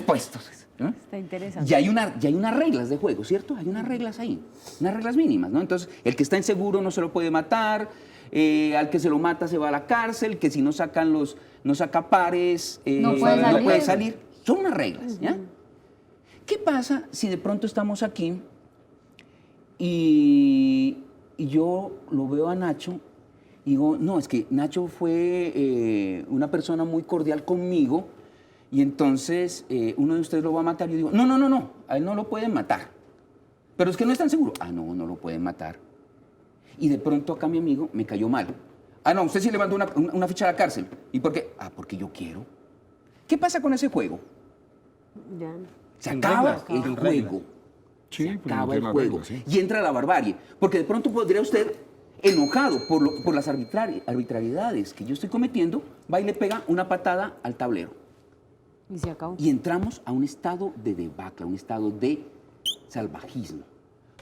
puestos, ¿no? Está interesante. Ya hay unas reglas de juego, ¿cierto? Hay unas reglas ahí, unas reglas mínimas, ¿no? Entonces, el que está inseguro no se lo puede matar, al que se lo mata se va a la cárcel, que si no saca pares, no puede salir. Son unas reglas, ¿ya? ¿Qué pasa si de pronto estamos aquí y yo lo veo a Nacho y digo, no, es que Nacho fue una persona muy cordial conmigo y entonces uno de ustedes lo va a matar? Yo digo, no, a él no lo pueden matar. Pero es que no están seguros. No lo pueden matar. Y de pronto acá mi amigo me cayó mal. No, usted sí le mandó una ficha a la cárcel. ¿Y por qué? Porque yo quiero. ¿Qué pasa con ese juego? Ya. Se acaba el juego. Sí, se acaba el juego. Y entra la barbarie. Porque de pronto podría usted, enojado por las arbitrariedades que yo estoy cometiendo, va y le pega una patada al tablero. Y se acabó. Y entramos a un estado de debacle, a un estado de salvajismo.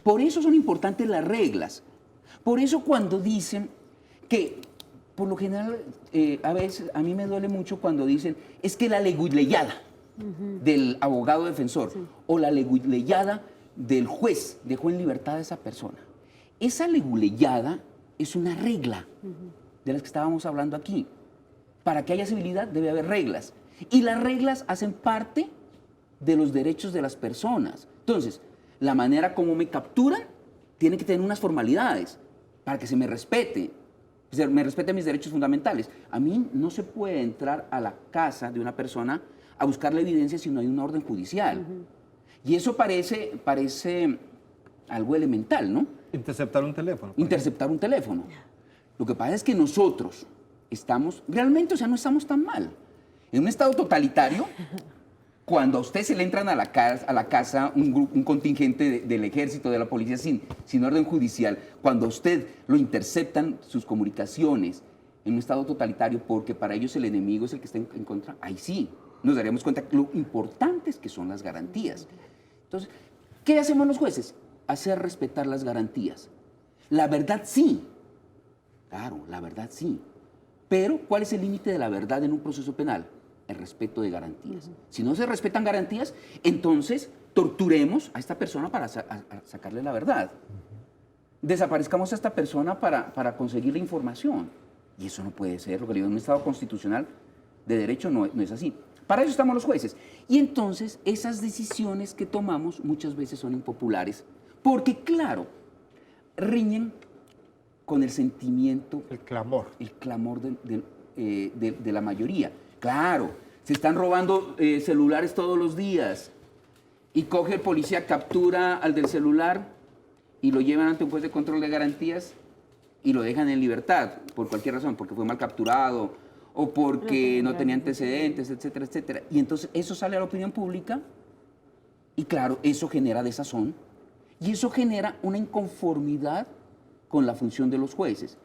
Por eso son importantes las reglas. Por eso cuando dicen que, por lo general, a veces a mí me duele mucho cuando dicen, es que la leguleyada del abogado defensor o la leguleyada del juez dejó en libertad a esa persona. Esa leguleyada es una regla de las que estábamos hablando aquí. Para que haya civilidad debe haber reglas. Y las reglas hacen parte de los derechos de las personas. Entonces, la manera como me capturan tiene que tener unas formalidades para que se me respete. Me respeten mis derechos fundamentales. A mí no se puede entrar a la casa de una persona a buscar la evidencia si no hay una orden judicial. Y eso parece algo elemental, ¿no? Interceptar un teléfono. Interceptar un teléfono. Lo que pasa es que nosotros estamos, realmente, o sea, no estamos tan mal. En un estado totalitario, cuando a usted se le entran a la casa un contingente del ejército, de la policía, sin orden judicial, cuando a usted lo interceptan sus comunicaciones en un estado totalitario, porque para ellos el enemigo es el que está en contra, ahí sí nos daríamos cuenta lo importantes que son las garantías. Entonces, ¿qué hacemos los jueces? Hacer respetar las garantías. La verdad sí, claro, la verdad sí. Pero, ¿cuál es el límite de la verdad en un proceso penal? El respeto de garantías. Si no se respetan garantías, entonces torturemos a esta persona para sacarle la verdad. Desaparezcamos a esta persona para conseguir la información. Y eso no puede ser, lo que digo, en un Estado constitucional de derecho no es así. Para eso estamos los jueces. Y entonces esas decisiones que tomamos muchas veces son impopulares, porque claro, riñen con el sentimiento, el clamor de la mayoría. Claro, se están robando celulares todos los días y coge el policía, captura al del celular y lo llevan ante un juez de control de garantías y lo dejan en libertad por cualquier razón, porque fue mal capturado o porque no tenía antecedentes, etcétera, etcétera. Y entonces eso sale a la opinión pública y claro, eso genera desazón y eso genera una inconformidad con la función de los jueces.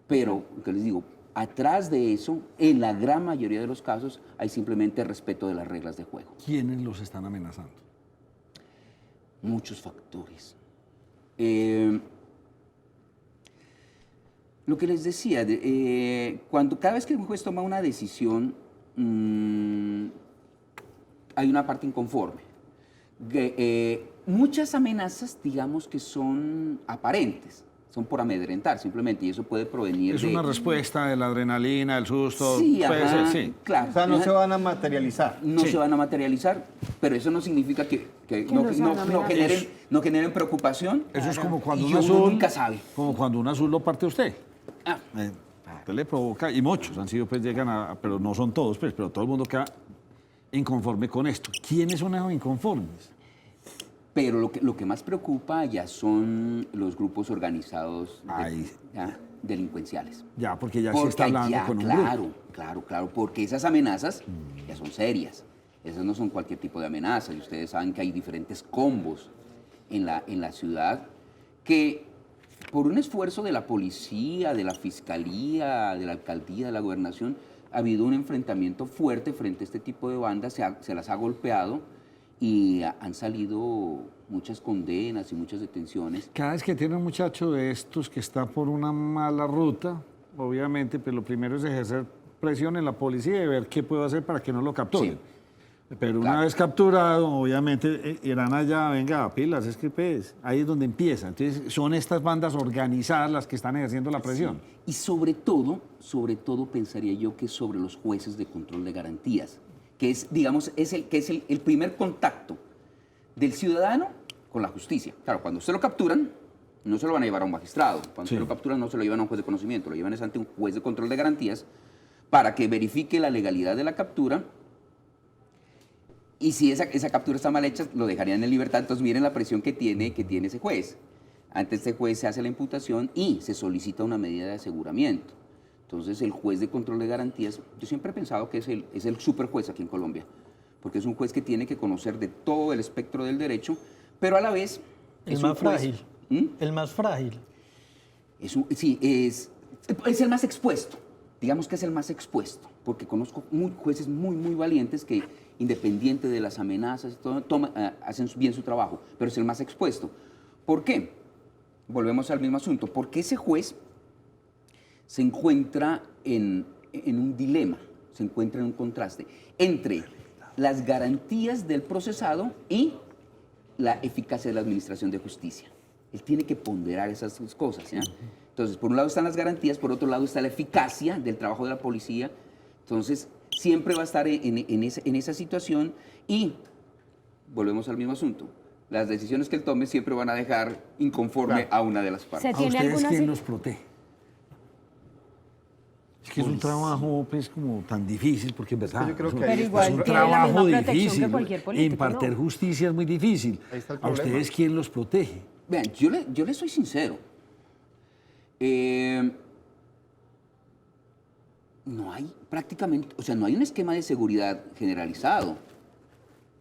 Pero, que les digo, atrás de eso, en la gran mayoría de los casos, hay simplemente respeto de las reglas de juego. ¿Quiénes los están amenazando? Muchos factores. Lo que les decía, cada vez que un juez toma una decisión, hay una parte inconforme. Muchas amenazas, digamos que son aparentes, son por amedrentar simplemente, y eso puede provenir de... Es una respuesta de la adrenalina, del susto, sí, puede ser, sí. Claro. O sea, no se van a materializar. No se van a materializar, pero eso no significa que no generen preocupación. Eso es como cuando y un azul... nunca sabe. Como cuando un azul lo parte a usted. Usted le provoca, y muchos han sido, pues llegan a... Pero no son todos, pues, pero todo el mundo queda inconforme con esto. ¿Quiénes son esos inconformes? Pero lo que más preocupa ya son los grupos organizados delincuenciales. Ya, porque ya se está hablando con un grupo. Claro, porque esas amenazas ya son serias. Esas no son cualquier tipo de amenaza. Y ustedes saben que hay diferentes combos en la ciudad que, por un esfuerzo de la policía, de la fiscalía, de la alcaldía, de la gobernación, ha habido un enfrentamiento fuerte frente a este tipo de bandas, se las ha golpeado y han salido muchas condenas y muchas detenciones. Cada vez que tiene un muchacho de estos que está por una mala ruta, obviamente, pues lo primero es ejercer presión en la policía y ver qué puedo hacer para que no lo capturen. Sí. Pero una vez capturado, obviamente, irán allá, venga, pilas, es que pues, ahí es donde empieza. Entonces, son estas bandas organizadas las que están ejerciendo la presión. Sí. Y sobre todo, pensaría yo que sobre los jueces de control de garantías, que es, digamos, el primer contacto del ciudadano con la justicia. Claro, cuando usted lo capturan, no se lo van a llevar a un magistrado. Cuando usted lo capturan, no se lo llevan a un juez de conocimiento, lo llevan ante un juez de control de garantías para que verifique la legalidad de la captura. Y si esa captura está mal hecha, lo dejarían en libertad. Entonces miren la presión que tiene ese juez. Ante este juez se hace la imputación y se solicita una medida de aseguramiento. Entonces el juez de control de garantías, yo siempre he pensado que es el superjuez aquí en Colombia, porque es un juez que tiene que conocer de todo el espectro del derecho, pero a la vez es más frágil. El más frágil. Sí, es el más expuesto. Digamos que es el más expuesto, porque conozco jueces muy valientes que, independiente de las amenazas, hacen bien su trabajo, pero es el más expuesto. ¿Por qué? volvemos al mismo asunto, porque ese juez se encuentra en un dilema, se encuentra en un contraste entre las garantías del procesado y la eficacia de la administración de justicia. Él tiene que ponderar esas dos cosas, ¿ya? Entonces, por un lado están las garantías, por otro lado está la eficacia del trabajo de la policía. Entonces, siempre va a estar en esa situación y volvemos al mismo asunto. Las decisiones que él tome siempre van a dejar inconforme a una de las partes. ¿A ustedes quién los protege? Es que es un trabajo pues como tan difícil, porque en verdad yo creo que es un trabajo difícil. Impartir justicia es muy difícil. ¿A ustedes quién los protege? Vean, yo les soy sincero. No hay prácticamente, o sea, no hay un esquema de seguridad generalizado.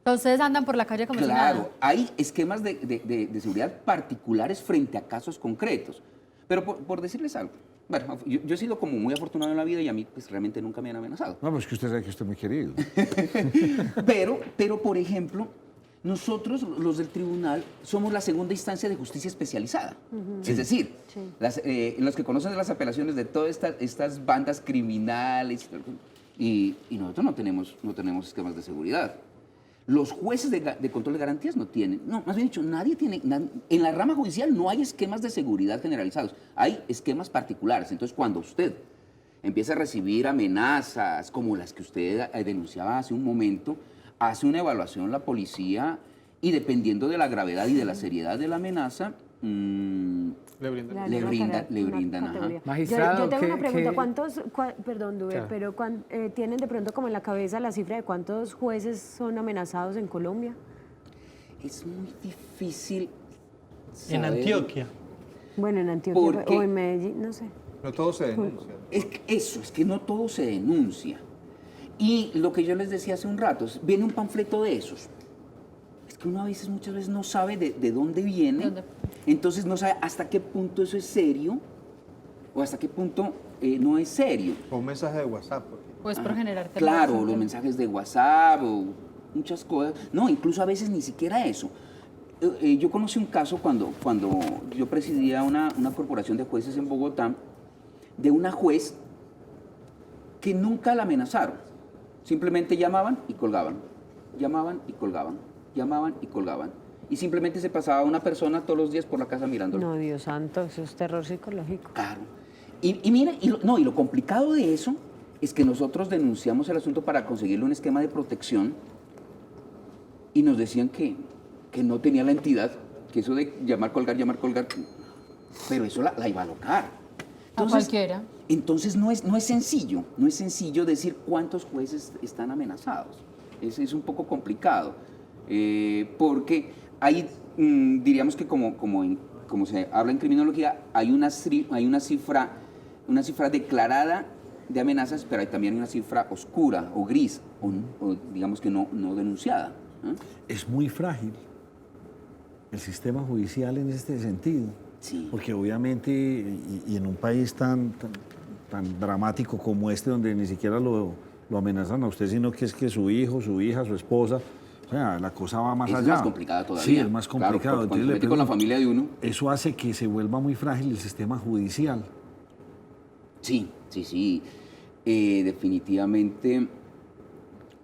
Ustedes andan por la calle como si nada. Claro, hay esquemas de seguridad particulares frente a casos concretos. Pero por decirles algo, bueno, yo he sido como muy afortunado en la vida y a mí pues realmente nunca me han amenazado. No, pues que usted sabe que usted es muy querido. Pero, por ejemplo, nosotros, los del tribunal, somos la segunda instancia de justicia especializada. Es decir, los que conocen de las apelaciones de todas estas bandas criminales, y nosotros no tenemos esquemas de seguridad. Los jueces de control de garantías no tienen, no, más bien dicho, nadie tiene, en la rama judicial no hay esquemas de seguridad generalizados, hay esquemas particulares. Entonces, cuando usted empieza a recibir amenazas como las que usted denunciaba hace un momento, hace una evaluación la policía y dependiendo de la gravedad y de la seriedad de la amenaza, le brindan. Ajá. Magistrado, yo tengo una pregunta, perdón, Duber, pero ¿tienen de pronto como en la cabeza la cifra de cuántos jueces son amenazados en Colombia? Es muy difícil saber. En Antioquia. Bueno, en Antioquia o en Medellín, no sé. No todo se denuncia. Es que no todo se denuncia. Y lo que yo les decía hace un rato, viene un panfleto de esos. Es que uno muchas veces no sabe de dónde viene, entonces no sabe hasta qué punto eso es serio o hasta qué punto no es serio. O un mensaje de WhatsApp. Pues por generar temor. Claro, los mensajes de WhatsApp o muchas cosas. No, incluso a veces ni siquiera eso. Yo conocí un caso cuando yo presidía una corporación de jueces en Bogotá, de una juez que nunca la amenazaron. Simplemente llamaban y colgaban, llamaban y colgaban, llamaban y colgaban. Y simplemente se pasaba una persona todos los días por la casa mirándola. No, Dios santo, eso es terror psicológico. Claro. Y mira, y lo complicado de eso es que nosotros denunciamos el asunto para conseguirle un esquema de protección y nos decían que no tenía la entidad, que eso de llamar, colgar, pero eso la iba a alocar. A cualquiera. Entonces no es sencillo decir cuántos jueces están amenazados. Es un poco complicado, porque hay, diríamos que como se habla en criminología, hay una cifra declarada de amenazas, pero hay también una cifra oscura o gris, o digamos que no denunciada. Es muy frágil el sistema judicial en este sentido. Sí. Porque obviamente, y en un país tan dramático como este, donde ni siquiera lo amenazan a usted, sino que es que su hijo, su hija, su esposa, o sea, la cosa va más allá. Es más complicada todavía. Sí, es más complicado. Claro, entonces, cuando se mete con la familia de uno. Eso hace que se vuelva muy frágil el sistema judicial. Sí. Definitivamente,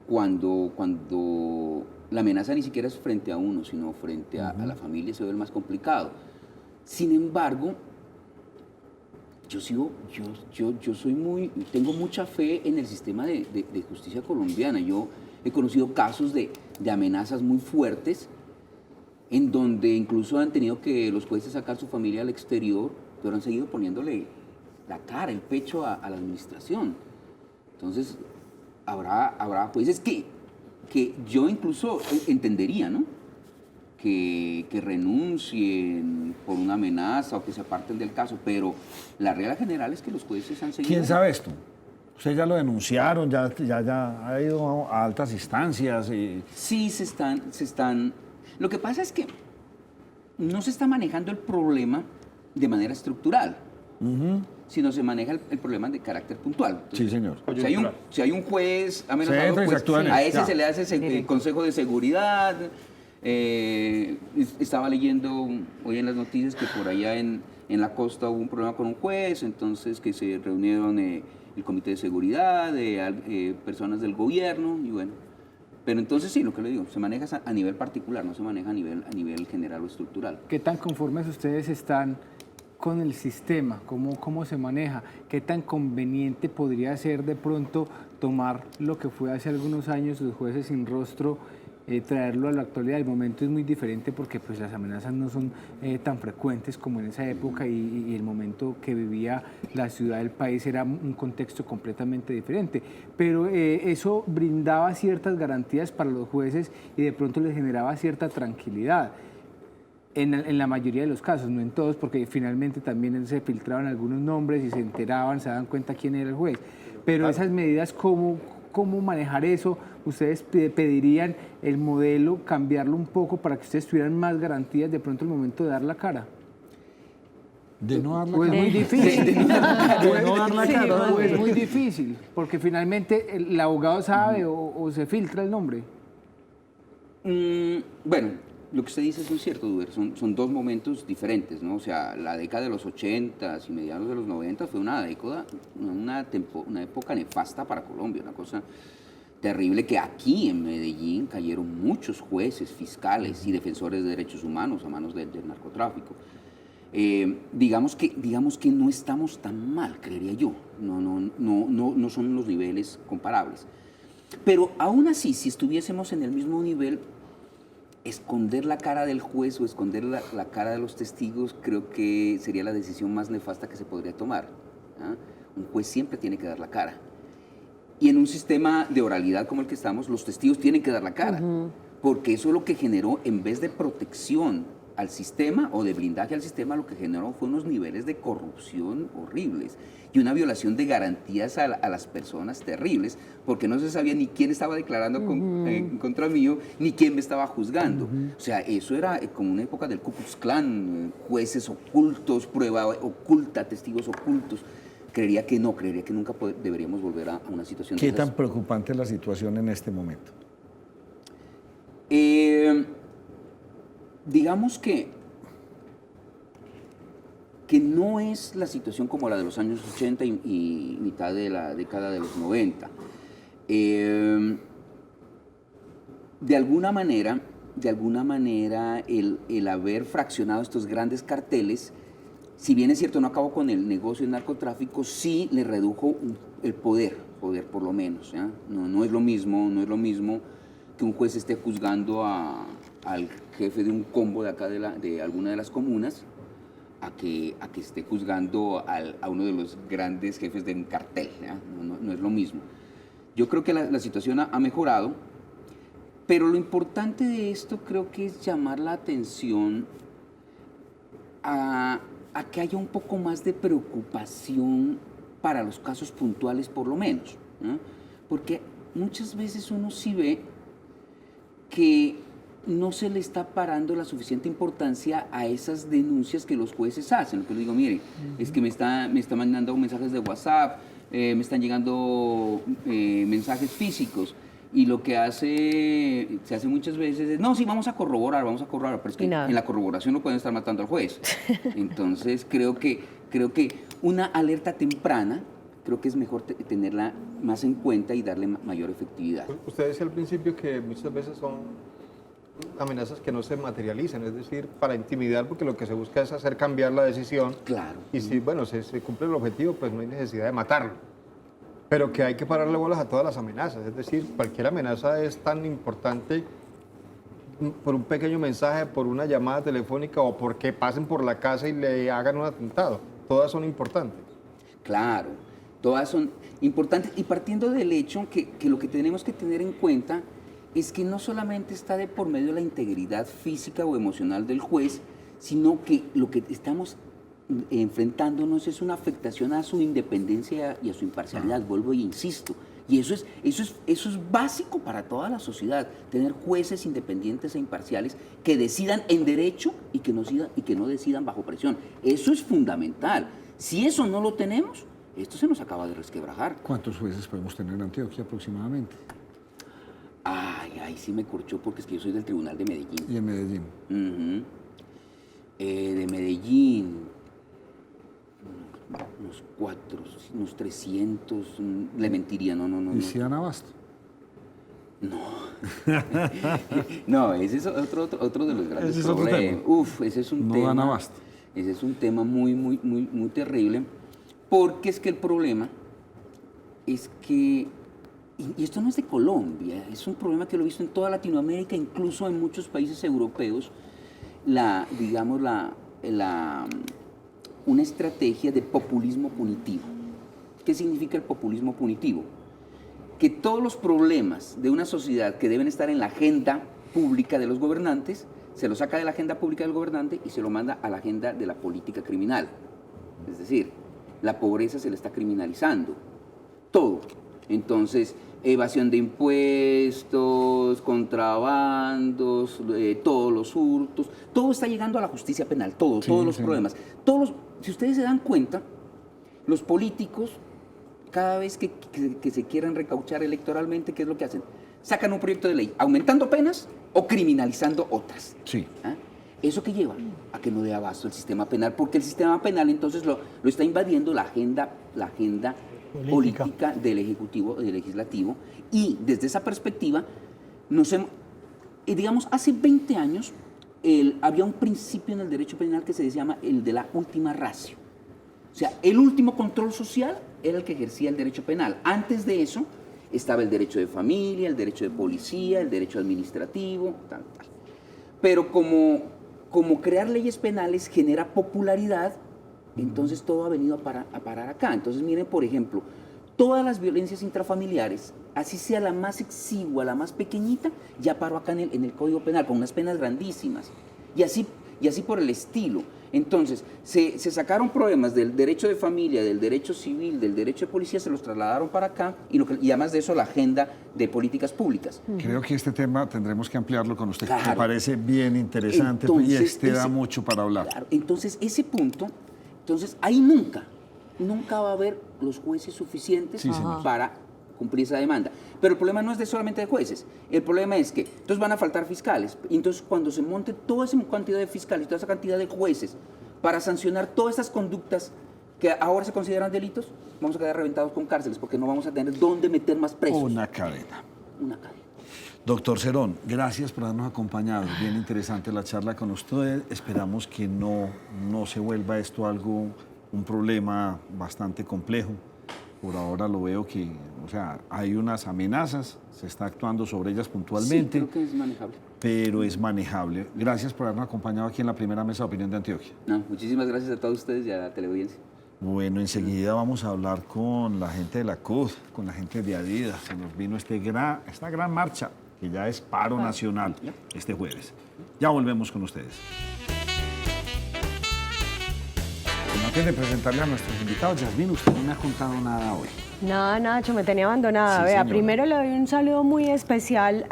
cuando la amenaza ni siquiera es frente a uno, sino frente a la familia, se vuelve más complicado. Sin embargo, tengo mucha fe en el sistema de justicia colombiana. Yo he conocido casos de amenazas muy fuertes, en donde incluso han tenido que los jueces sacar su familia al exterior, pero han seguido poniéndole la cara, el pecho a la administración. Entonces, habrá jueces que yo incluso entendería, ¿no? Que renuncien por una amenaza o que se aparten del caso, pero la regla general es que los jueces han seguido... ¿Quién sabe esto? ¿Ustedes ya lo denunciaron? ¿Ya ha ido a altas instancias? Sí, se están... Lo que pasa es que no se está manejando el problema de manera estructural, sino se maneja el problema de carácter puntual. Entonces, sí, señor. Si hay un juez amenazado, pues a ese se le hace el consejo de seguridad, estaba leyendo hoy en las noticias que por allá en la costa hubo un problema con un juez, entonces que se reunieron el comité de seguridad, personas del gobierno, y bueno. Pero entonces sí, lo que le digo, se maneja a nivel particular, no se maneja a nivel general o estructural. ¿Qué tan conformes ustedes están con el sistema? ¿Cómo se maneja? ¿Qué tan conveniente podría ser de pronto tomar lo que fue hace algunos años los jueces sin rostro, traerlo a la actualidad? El momento es muy diferente porque pues, las amenazas no son tan frecuentes como en esa época y el momento que vivía la ciudad del país era un contexto completamente diferente. Pero eso brindaba ciertas garantías para los jueces y de pronto les generaba cierta tranquilidad. En la mayoría de los casos, no en todos, porque finalmente también se filtraban algunos nombres y se enteraban, se daban cuenta quién era el juez. Pero esas medidas, ¿cómo manejar eso? ¿Ustedes pedirían el modelo, cambiarlo un poco para que ustedes tuvieran más garantías de pronto el momento de dar la cara? De no dar la cara. Es muy difícil. De no dar la cara. Es muy difícil, porque finalmente el abogado sabe o se filtra el nombre. Bueno, lo que usted dice es muy cierto, Duber. Son dos momentos diferentes, ¿no? O sea, la década de los 80 y mediados de los 90 fue una época nefasta para Colombia, una cosa terrible, que aquí en Medellín cayeron muchos jueces, fiscales y defensores de derechos humanos a manos del narcotráfico. Digamos que no estamos tan mal, creería yo. No son los niveles comparables. Pero aún así, si estuviésemos en el mismo nivel, esconder la cara del juez o esconder la cara de los testigos creo que sería la decisión más nefasta que se podría tomar. Un juez siempre tiene que dar la cara. Y en un sistema de oralidad como el que estamos, los testigos tienen que dar la cara, porque eso es lo que generó, en vez de protección al sistema o de blindaje al sistema, lo que generó fue unos niveles de corrupción horribles y una violación de garantías a las personas terribles, porque no se sabía ni quién estaba declarando en contra mío, ni quién me estaba juzgando. O sea, eso era como una época del Ku Klux Klan, jueces ocultos, prueba oculta, testigos ocultos. Creería que nunca deberíamos volver a una situación de ¿Qué esas. tan preocupante es la situación en este momento? Digamos que no es la situación como la de los años 80 y mitad de la década de los 90. De alguna manera, el haber fraccionado estos grandes carteles, si bien es cierto no acabó con el negocio del narcotráfico, sí le redujo el poder por lo menos. ¿Ya? No es lo mismo que un juez esté juzgando al jefe de un combo de acá de alguna de las comunas a que esté juzgando a uno de los grandes jefes de un cartel. ¿Ya? No es lo mismo. Yo creo que la situación ha mejorado, pero lo importante de esto creo que es llamar la atención a que haya un poco más de preocupación para los casos puntuales por lo menos, ¿no? Porque muchas veces uno sí ve que no se le está parando la suficiente importancia a esas denuncias que los jueces hacen. Lo que les digo, mire, es que me está mandando mensajes de WhatsApp, me están llegando mensajes físicos, y lo que se hace muchas veces es, no, sí, vamos a corroborar, pero es que en la corroboración no pueden estar matando al juez. Entonces, creo que una alerta temprana, creo que es mejor tenerla más en cuenta y darle mayor efectividad. Usted decía al principio que muchas veces son amenazas que no se materializan, es decir, para intimidar, porque lo que se busca es hacer cambiar la decisión. Claro. Y si, bueno, se cumple el objetivo, pues no hay necesidad de matarlo. Pero que hay que pararle bolas a todas las amenazas, es decir, cualquier amenaza es tan importante por un pequeño mensaje, por una llamada telefónica o porque pasen por la casa y le hagan un atentado. Todas son importantes. Claro, todas son importantes, y partiendo del hecho que lo que tenemos que tener en cuenta es que no solamente está de por medio la integridad física o emocional del juez, sino que lo que estamos enfrentándonos es una afectación a su independencia y a su imparcialidad, vuelvo e insisto. Y eso es básico para toda la sociedad, tener jueces independientes e imparciales que decidan en derecho y que no decidan bajo presión. Eso es fundamental. Si eso no lo tenemos, esto se nos acaba de resquebrajar. ¿Cuántos jueces podemos tener en Antioquia aproximadamente? Ay, ahí sí me corchó porque es que yo soy del Tribunal de Medellín. Y en Medellín. De Medellín, unos 300, le mentiría, no. ¿Y si dan abasto? No. No, ese es otro de los grandes Ese es otro problemas. tema. Uf, ese es un No tema. dan abasto. Ese es un tema muy terrible, porque es que el problema es que, y esto no es de Colombia, es un problema que lo he visto en toda Latinoamérica, incluso en muchos países europeos, una estrategia de populismo punitivo. ¿Qué significa el populismo punitivo? Que todos los problemas de una sociedad que deben estar en la agenda pública de los gobernantes, se lo saca de la agenda pública del gobernante y se lo manda a la agenda de la política criminal. Es decir, la pobreza se le está criminalizando. Todo. Entonces, evasión de impuestos, contrabandos, todos los hurtos, todo está llegando a la justicia penal, todos los problemas. Si ustedes se dan cuenta, los políticos, cada vez que se quieren recauchar electoralmente, ¿qué es lo que hacen? Sacan un proyecto de ley aumentando penas o criminalizando otras. Sí. ¿Ah? ¿Eso qué lleva? A que no dé abasto el sistema penal, porque el sistema penal entonces lo está invadiendo la agenda política del Ejecutivo, del Legislativo, y desde esa perspectiva, digamos, hace 20 años había un principio en el derecho penal que se llama el de la última ratio. O sea, el último control social era el que ejercía el derecho penal. Antes de eso estaba el derecho de familia, el derecho de policía, el derecho administrativo, tal. Pero como crear leyes penales genera popularidad, entonces todo ha venido a parar acá. Entonces miren, por ejemplo, todas las violencias intrafamiliares, así sea la más exigua, la más pequeñita, ya paró acá en el Código Penal, con unas penas grandísimas. Y así por el estilo. Entonces, se sacaron problemas del derecho de familia, del derecho civil, del derecho de policía, se los trasladaron para acá y además de eso la agenda de políticas públicas. Creo que este tema tendremos que ampliarlo con usted. Claro. Me parece bien interesante Entonces, y da mucho para hablar. Claro, entonces ese punto, ahí nunca va a haber los jueces suficientes para cumplir esa demanda. Pero el problema no es solamente de jueces, el problema es que entonces van a faltar fiscales, y entonces cuando se monte toda esa cantidad de fiscales, toda esa cantidad de jueces para sancionar todas estas conductas que ahora se consideran delitos, vamos a quedar reventados con cárceles porque no vamos a tener dónde meter más presos. Una cadena. Una cadena. Doctor Cerón, gracias por habernos acompañado. Bien interesante la charla con usted. Esperamos que no se vuelva esto un problema bastante complejo. Por ahora lo veo que, hay unas amenazas, se está actuando sobre ellas puntualmente. Sí, creo que es manejable. Pero es manejable. Gracias por habernos acompañado aquí en la primera mesa de opinión de Antioquia. No, muchísimas gracias a todos ustedes y a la teleaudiencia. Bueno, enseguida vamos a hablar con la gente de la CUT, con la gente de Adidas. Se nos vino esta gran marcha, que ya es paro nacional este jueves. Ya volvemos con ustedes. Antes de presentarle a nuestros invitados, Yasmín, usted no me ha contado nada hoy. No, Nacho, me tenía abandonada. Sí, Vea, señora. primero le doy un saludo muy especial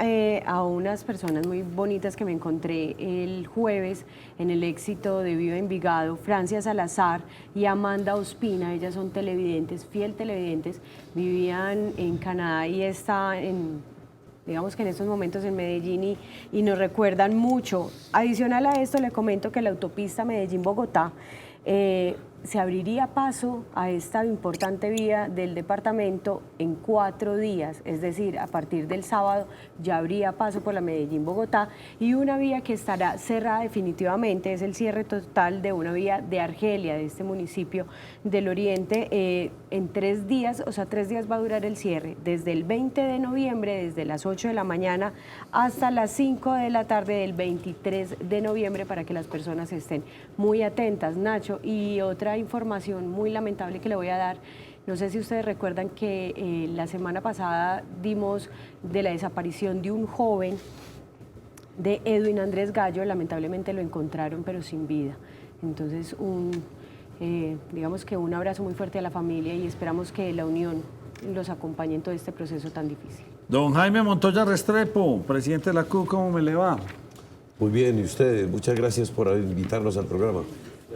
a unas personas muy bonitas que me encontré el jueves en el Éxito de Viva Envigado, Francia Salazar y Amanda Ospina. Ellas son televidentes, fiel televidentes, vivían en Canadá y digamos que en estos momentos en Medellín y nos recuerdan mucho. Adicional a esto, le comento que la autopista Medellín-Bogotá se abriría paso a esta importante vía del departamento en 4 días, es decir, a partir del sábado ya habría paso por la Medellín-Bogotá y una vía que estará cerrada definitivamente, es el cierre total de una vía de Argelia, de este municipio del oriente, en 3 días, 3 días va a durar el cierre, desde el 20 de noviembre, desde las 8 de la mañana hasta las 5 de la tarde del 23 de noviembre, para que las personas estén muy atentas. Nacho, y otra información muy lamentable que le voy a dar, no sé si ustedes recuerdan que la semana pasada dimos de la desaparición de un joven, de Edwin Andrés Gallo, lamentablemente lo encontraron pero sin vida. Entonces digamos que un abrazo muy fuerte a la familia y esperamos que la unión los acompañe en todo este proceso tan difícil. Don Jaime Montoya Restrepo, presidente de la CUT, ¿cómo me le va? Muy bien, y ustedes, muchas gracias por invitarnos al programa.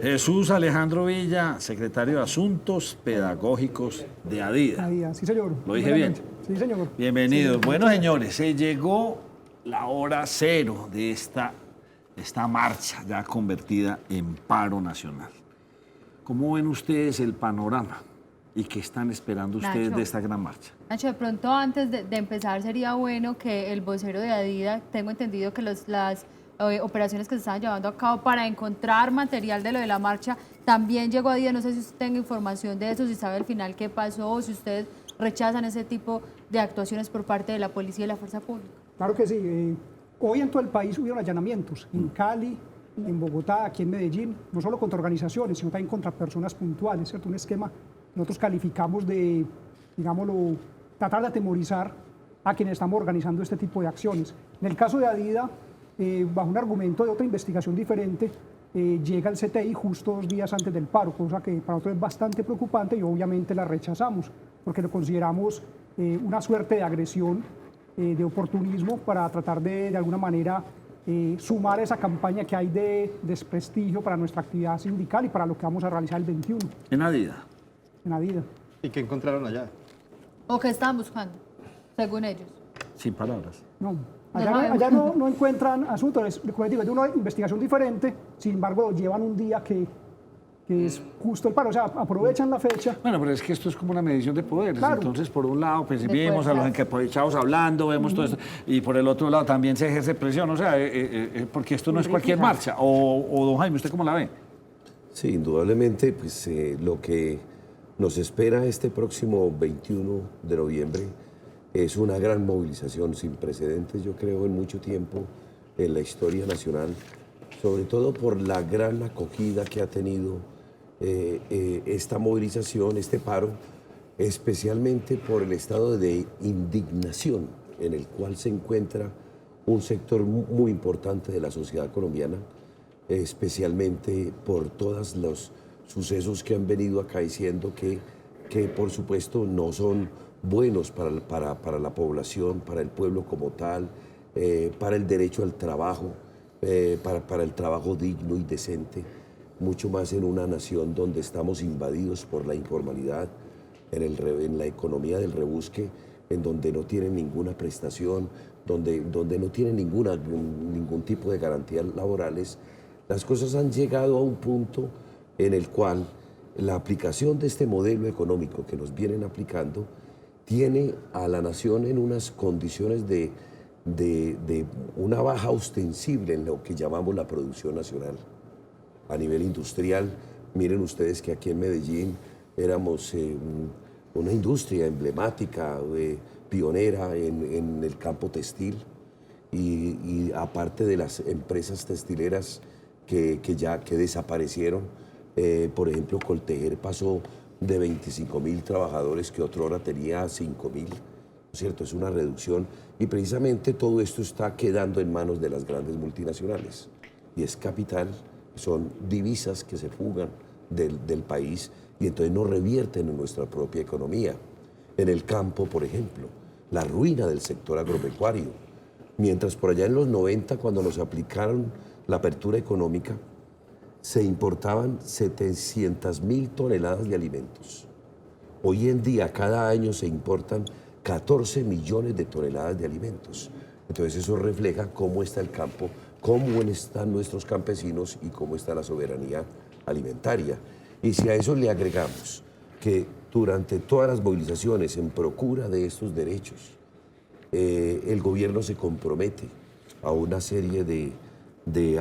Jesús Alejandro Villa, secretario de Asuntos Pedagógicos de ADIDA. Sí, señor. ¿Lo dije bien? Sí, señor. Bienvenidos. Sí, bueno, señores, se llegó la hora cero de esta marcha ya convertida en paro nacional. ¿Cómo ven ustedes el panorama y qué están esperando ustedes Nacho, de esta gran marcha? Nacho, de pronto antes de empezar sería bueno que el vocero de ADIDA, tengo entendido que las operaciones que se estaban llevando a cabo para encontrar material de lo de la marcha, también llegó a ADIDA, no sé si usted tenga información de eso, si sabe al final qué pasó, o si ustedes rechazan ese tipo de actuaciones por parte de la policía y la fuerza pública. Claro que sí. Hoy en todo el país hubieron allanamientos, en Cali, en Bogotá, aquí en Medellín, no solo contra organizaciones, sino también contra personas puntuales, ¿cierto? Un esquema que nosotros calificamos de, digámoslo, tratar de atemorizar a quienes estamos organizando este tipo de acciones. En el caso de ADIDA, bajo un argumento de otra investigación diferente, llega el CTI justo 2 días antes del paro, cosa que para nosotros es bastante preocupante y obviamente la rechazamos, porque lo consideramos una suerte de agresión, de oportunismo para tratar de alguna manera sumar esa campaña que hay de desprestigio para nuestra actividad sindical y para lo que vamos a realizar el 21. En ADIDA. En ADIDA. ¿Y qué encontraron allá? ¿O qué estaban buscando, según ellos? Sin palabras. No. Allá no encuentran asuntos, como digo, es de una investigación diferente, sin embargo llevan un día que es justo el paro, o sea, aprovechan la fecha. Bueno, pero es que esto es como una medición de poderes, Claro. Entonces por un lado pues, De vemos a los fuerzas. encapuchados hablando, vemos todo esto, y por el otro lado también se ejerce presión, o sea, porque esto no es cualquier marcha, o don Jaime, ¿usted cómo la ve? Sí, indudablemente, pues lo que nos espera este próximo 21 de noviembre es una gran movilización sin precedentes, yo creo, en mucho tiempo en la historia nacional, sobre todo por la gran acogida que ha tenido esta movilización, este paro, especialmente por el estado de indignación en el cual se encuentra un sector muy importante de la sociedad colombiana, especialmente por todos los sucesos que han venido acaeciendo que por supuesto no son buenos para la población, para el pueblo como tal, para el derecho al trabajo, para el trabajo digno y decente, mucho más en una nación donde estamos invadidos por la informalidad, en la economía del rebusque, en donde no tienen ninguna prestación, donde no tienen ningún tipo de garantías laborales. Las cosas han llegado a un punto en el cual la aplicación de este modelo económico que nos vienen aplicando tiene a la nación en unas condiciones de una baja ostensible en lo que llamamos la producción nacional. A nivel industrial, miren ustedes que aquí en Medellín éramos una industria emblemática, pionera en el campo textil, y aparte de las empresas textileras que desaparecieron, por ejemplo, Coltejer pasó de 25.000 trabajadores que otrora tenía 5.000, ¿no es cierto? Es una reducción y precisamente todo esto está quedando en manos de las grandes multinacionales y es capital, son divisas que se fugan del país y entonces no revierten en nuestra propia economía. En el campo, por ejemplo, la ruina del sector agropecuario, mientras por allá en los 90, cuando nos aplicaron la apertura económica, se importaban 700.000 toneladas de alimentos. Hoy en día, cada año se importan 14 millones de toneladas de alimentos. Entonces eso refleja cómo está el campo, cómo están nuestros campesinos y cómo está la soberanía alimentaria. Y si a eso le agregamos que durante todas las movilizaciones en procura de estos derechos, el gobierno se compromete a una serie de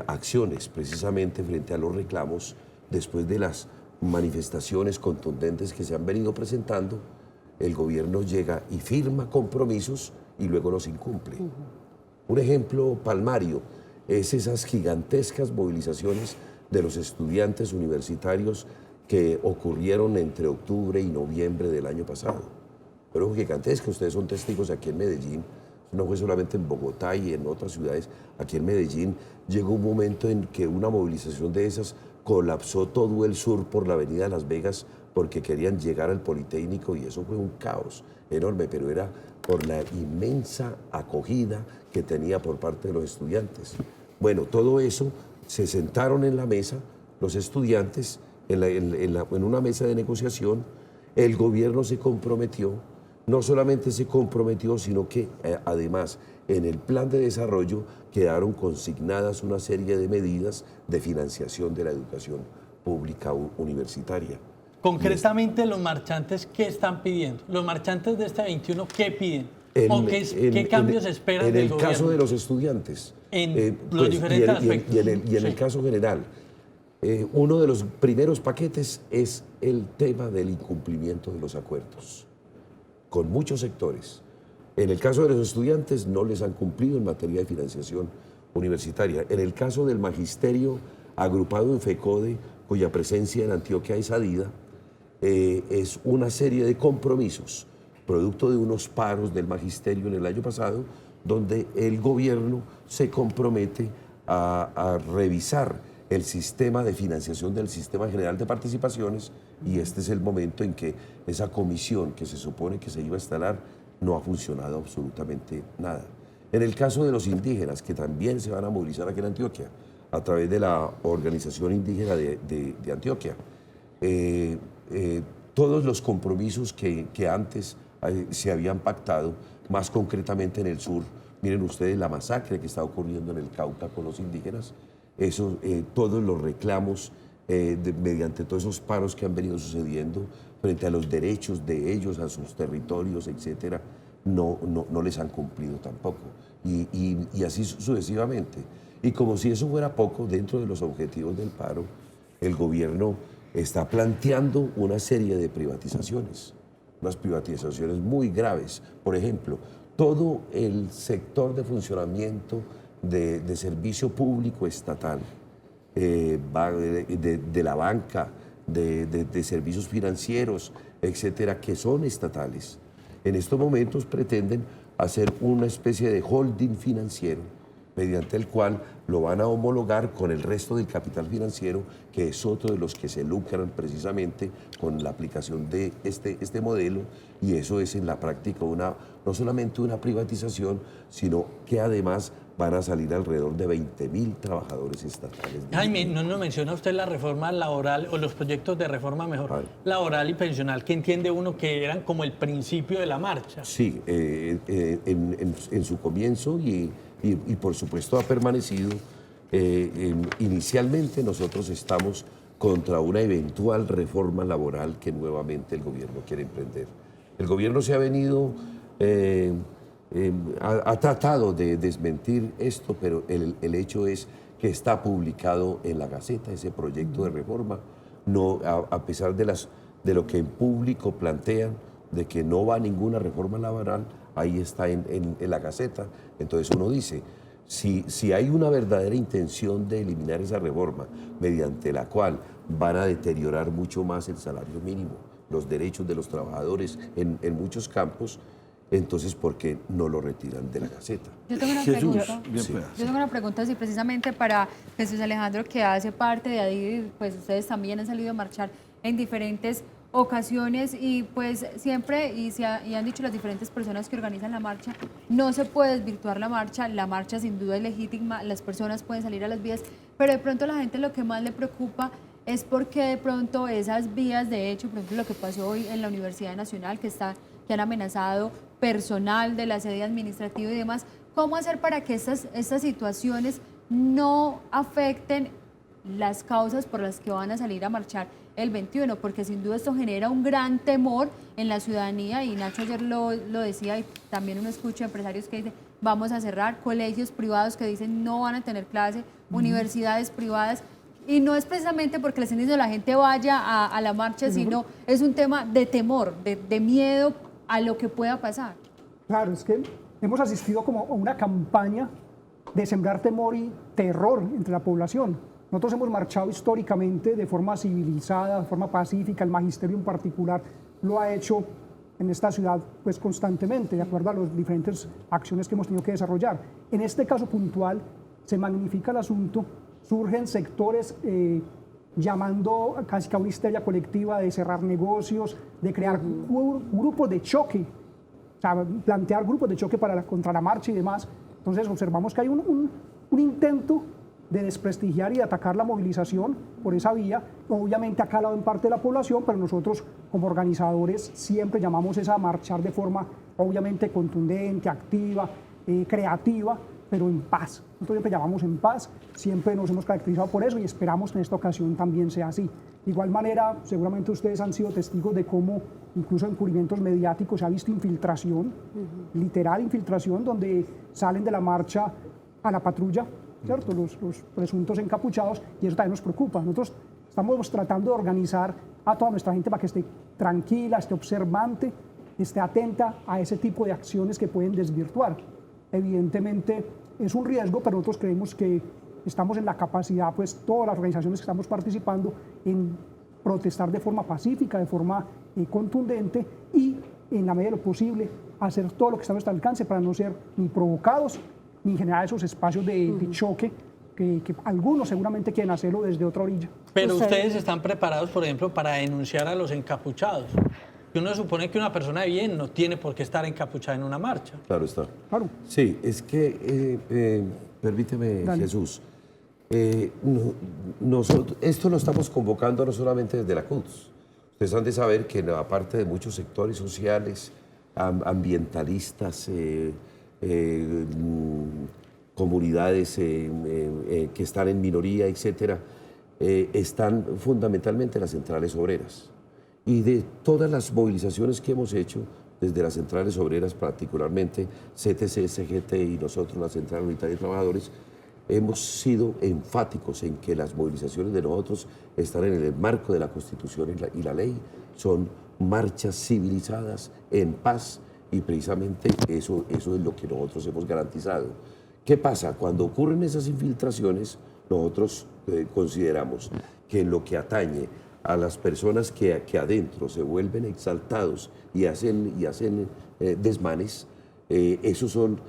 acciones precisamente frente a los reclamos después de las manifestaciones contundentes que se han venido presentando, el gobierno llega y firma compromisos y luego los incumple. Un ejemplo palmario es esas gigantescas movilizaciones de los estudiantes universitarios que ocurrieron entre octubre y noviembre del año pasado. Fueron gigantescas, ustedes son testigos aquí en Medellín, no fue solamente en Bogotá y en otras ciudades, aquí en Medellín llegó un momento en que una movilización de esas colapsó todo el sur por la avenida de Las Vegas porque querían llegar al Politécnico y eso fue un caos enorme, pero era por la inmensa acogida que tenía por parte de los estudiantes. Bueno, todo eso se sentaron en la mesa los estudiantes en una mesa de negociación. El gobierno se comprometió, no solamente se comprometió, sino que además en el plan de desarrollo quedaron consignadas una serie de medidas de financiación de la educación pública universitaria. Concretamente, los marchantes, ¿qué están pidiendo? Los marchantes de este 21, ¿qué piden? ¿Qué cambios esperan del gobierno? En el caso de los estudiantes. En los diferentes aspectos. Y en el caso general. Uno de los primeros paquetes es el tema del incumplimiento de los acuerdos, con muchos sectores. En el caso de los estudiantes no les han cumplido en materia de financiación universitaria. En el caso del magisterio agrupado en FECODE, cuya presencia en Antioquia es adida, es una serie de compromisos, producto de unos paros del magisterio en el año pasado, donde el gobierno se compromete a revisar el sistema de financiación del Sistema General de Participaciones, y este es el momento en que esa comisión que se supone que se iba a instalar no ha funcionado absolutamente nada. En el caso de los indígenas, que también se van a movilizar aquí en Antioquia, a través de la Organización Indígena de Antioquia, todos los compromisos que antes se habían pactado, más concretamente en el sur, miren ustedes la masacre que está ocurriendo en el Cauca con los indígenas, eso, todos los reclamos mediante todos esos paros que han venido sucediendo frente a los derechos de ellos, a sus territorios, etcétera, no les han cumplido tampoco. Y así sucesivamente. Y como si eso fuera poco, dentro de los objetivos del paro, el gobierno está planteando una serie de privatizaciones, unas privatizaciones muy graves. Por ejemplo, todo el sector de funcionamiento de servicio público estatal, de la banca, de servicios financieros, etcétera, que son estatales, en estos momentos pretenden hacer una especie de holding financiero mediante el cual lo van a homologar con el resto del capital financiero, que es otro de los que se lucran precisamente con la aplicación de este modelo, y eso es en la práctica no solamente una privatización, sino que además van a salir alrededor de 20.000 trabajadores estatales. Jaime, ¿no nos menciona usted la reforma laboral o los proyectos de reforma laboral y pensional que entiende uno que eran como el principio de la marcha? Sí, en su comienzo y por supuesto ha permanecido. Inicialmente nosotros estamos contra una eventual reforma laboral que nuevamente el gobierno quiere emprender. El gobierno se ha venido, ha tratado de desmentir esto, pero el hecho es que está publicado en la Gaceta ese proyecto de reforma, no, a pesar de lo que en público plantean, de que no va ninguna reforma laboral, ahí está en la Gaceta. Entonces uno dice, si hay una verdadera intención de eliminar esa reforma, mediante la cual van a deteriorar mucho más el salario mínimo, los derechos de los trabajadores en muchos campos, entonces ¿por qué no lo retiran de la Gaceta? Yo tengo una pregunta. Sí. Yo tengo una pregunta, sí, precisamente para Jesús Alejandro, que hace parte de ADIR, pues ustedes también han salido a marchar en diferentes ocasiones y pues siempre, y han dicho las diferentes personas que organizan la marcha, no se puede desvirtuar la marcha sin duda es legítima, las personas pueden salir a las vías, pero de pronto a la gente lo que más le preocupa es porque de pronto esas vías, de hecho, por ejemplo lo que pasó hoy en la Universidad Nacional, que han amenazado personal de la sede administrativa y demás, ¿cómo hacer para que estas situaciones no afecten las causas por las que van a salir a marchar el 21? Porque sin duda esto genera un gran temor en la ciudadanía, y Nacho ayer lo decía, y también uno escucha empresarios que dicen vamos a cerrar, colegios privados que dicen no van a tener clase, universidades privadas, y no es precisamente porque les estén diciendo la gente vaya a la marcha, sino es un tema de temor, de miedo a lo que pueda pasar. Claro, es que hemos asistido como a una campaña de sembrar temor y terror entre la población. Nosotros hemos marchado históricamente de forma civilizada, de forma pacífica, el magisterio en particular lo ha hecho en esta ciudad pues constantemente, de acuerdo a las diferentes acciones que hemos tenido que desarrollar. En este caso puntual se magnifica el asunto, surgen sectores llamando casi que a una histeria colectiva de cerrar negocios, de crear grupos de choque, o sea, plantear grupos de choque contra la marcha y demás. Entonces observamos que hay un intento de desprestigiar y de atacar la movilización por esa vía. Obviamente ha calado en parte de la población, pero nosotros como organizadores siempre llamamos a marchar de forma obviamente contundente, activa, creativa, pero en paz. Nosotros siempre llamamos en paz, siempre nos hemos caracterizado por eso y esperamos que en esta ocasión también sea así. De igual manera, seguramente ustedes han sido testigos de cómo incluso en cubrimientos mediáticos se ha visto infiltración, literal infiltración, donde salen de la marcha a la patrulla, ¿cierto? Los presuntos encapuchados, y eso también nos preocupa. Nosotros estamos tratando de organizar a toda nuestra gente para que esté tranquila, esté observante, esté atenta a ese tipo de acciones que pueden desvirtuar. Evidentemente es un riesgo, pero nosotros creemos que estamos en la capacidad, pues todas las organizaciones que estamos participando, en protestar de forma pacífica, de forma contundente y, en la medida de lo posible, hacer todo lo que está a nuestro alcance para no ser ni provocados ni generar esos espacios de choque que algunos seguramente quieren hacerlo desde otra orilla. Pero ustedes están preparados, por ejemplo, para denunciar a los encapuchados. Uno supone que una persona de bien no tiene por qué estar encapuchada en una marcha. Claro está. Claro. Sí, es que, permíteme, Dale. Jesús, esto lo estamos convocando no solamente desde la CUDS. Ustedes han de saber que aparte de muchos sectores sociales, ambientalistas, comunidades que están en minoría, etcétera, están fundamentalmente las centrales obreras. Y de todas las movilizaciones que hemos hecho, desde las centrales obreras, particularmente CTC, CGT y nosotros, la Central Unitaria de Trabajadores, hemos sido enfáticos en que las movilizaciones de nosotros están en el marco de la Constitución y la ley, son marchas civilizadas, en paz, y precisamente eso es lo que nosotros hemos garantizado. ¿Qué pasa? Cuando ocurren esas infiltraciones, nosotros consideramos que en lo que atañe a las personas que adentro se vuelven exaltados y hacen desmanes, esos son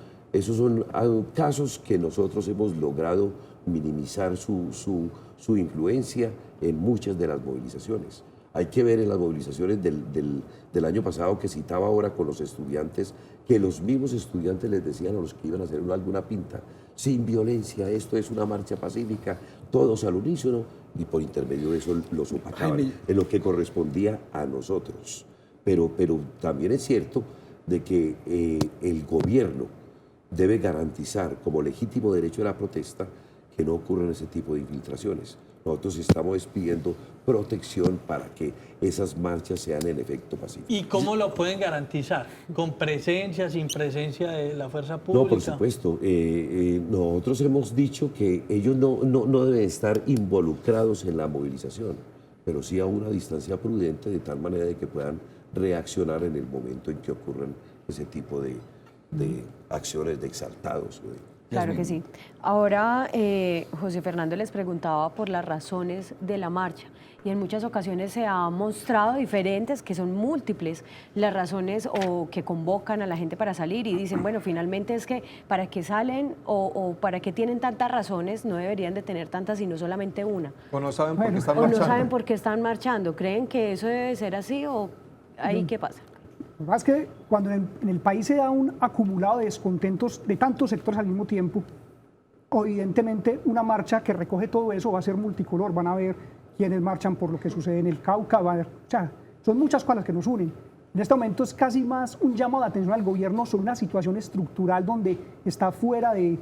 casos que nosotros hemos logrado minimizar su influencia en muchas de las movilizaciones. Hay que ver en las movilizaciones del año pasado que citaba ahora con los estudiantes, que los mismos estudiantes les decían a los que iban a hacer alguna pinta, sin violencia, esto es una marcha pacífica, todos al unísono, y por intermedio de eso los opacaban, en lo que correspondía a nosotros. Pero también es cierto de que el gobierno debe garantizar como legítimo derecho de la protesta que no ocurran ese tipo de infiltraciones. Nosotros estamos pidiendo protección para que esas marchas sean en efecto pacíficas. ¿Y cómo lo pueden garantizar? ¿Con presencia, sin presencia de la fuerza pública? No, por supuesto. Nosotros hemos dicho que ellos no deben estar involucrados en la movilización, pero sí a una distancia prudente, de tal manera de que puedan reaccionar en el momento en que ocurran ese tipo de acciones de exaltados. Claro que sí. Ahora, José Fernando les preguntaba por las razones de la marcha y en muchas ocasiones se ha mostrado diferentes, que son múltiples, las razones o que convocan a la gente para salir y dicen, bueno, finalmente es que para qué salen o para qué tienen tantas razones, no deberían de tener tantas, sino solamente una. O no saben por qué están O marchando. no saben por qué están marchando. ¿Creen que eso debe ser así o ahí qué pasa? Lo que pasa es que cuando en el país se da un acumulado de descontentos de tantos sectores al mismo tiempo, evidentemente una marcha que recoge todo eso va a ser multicolor. Van a ver quienes marchan por lo que sucede en el Cauca, o sea, son muchas cosas que nos unen. En este momento es casi más un llamado de atención al gobierno sobre una situación estructural donde está fuera de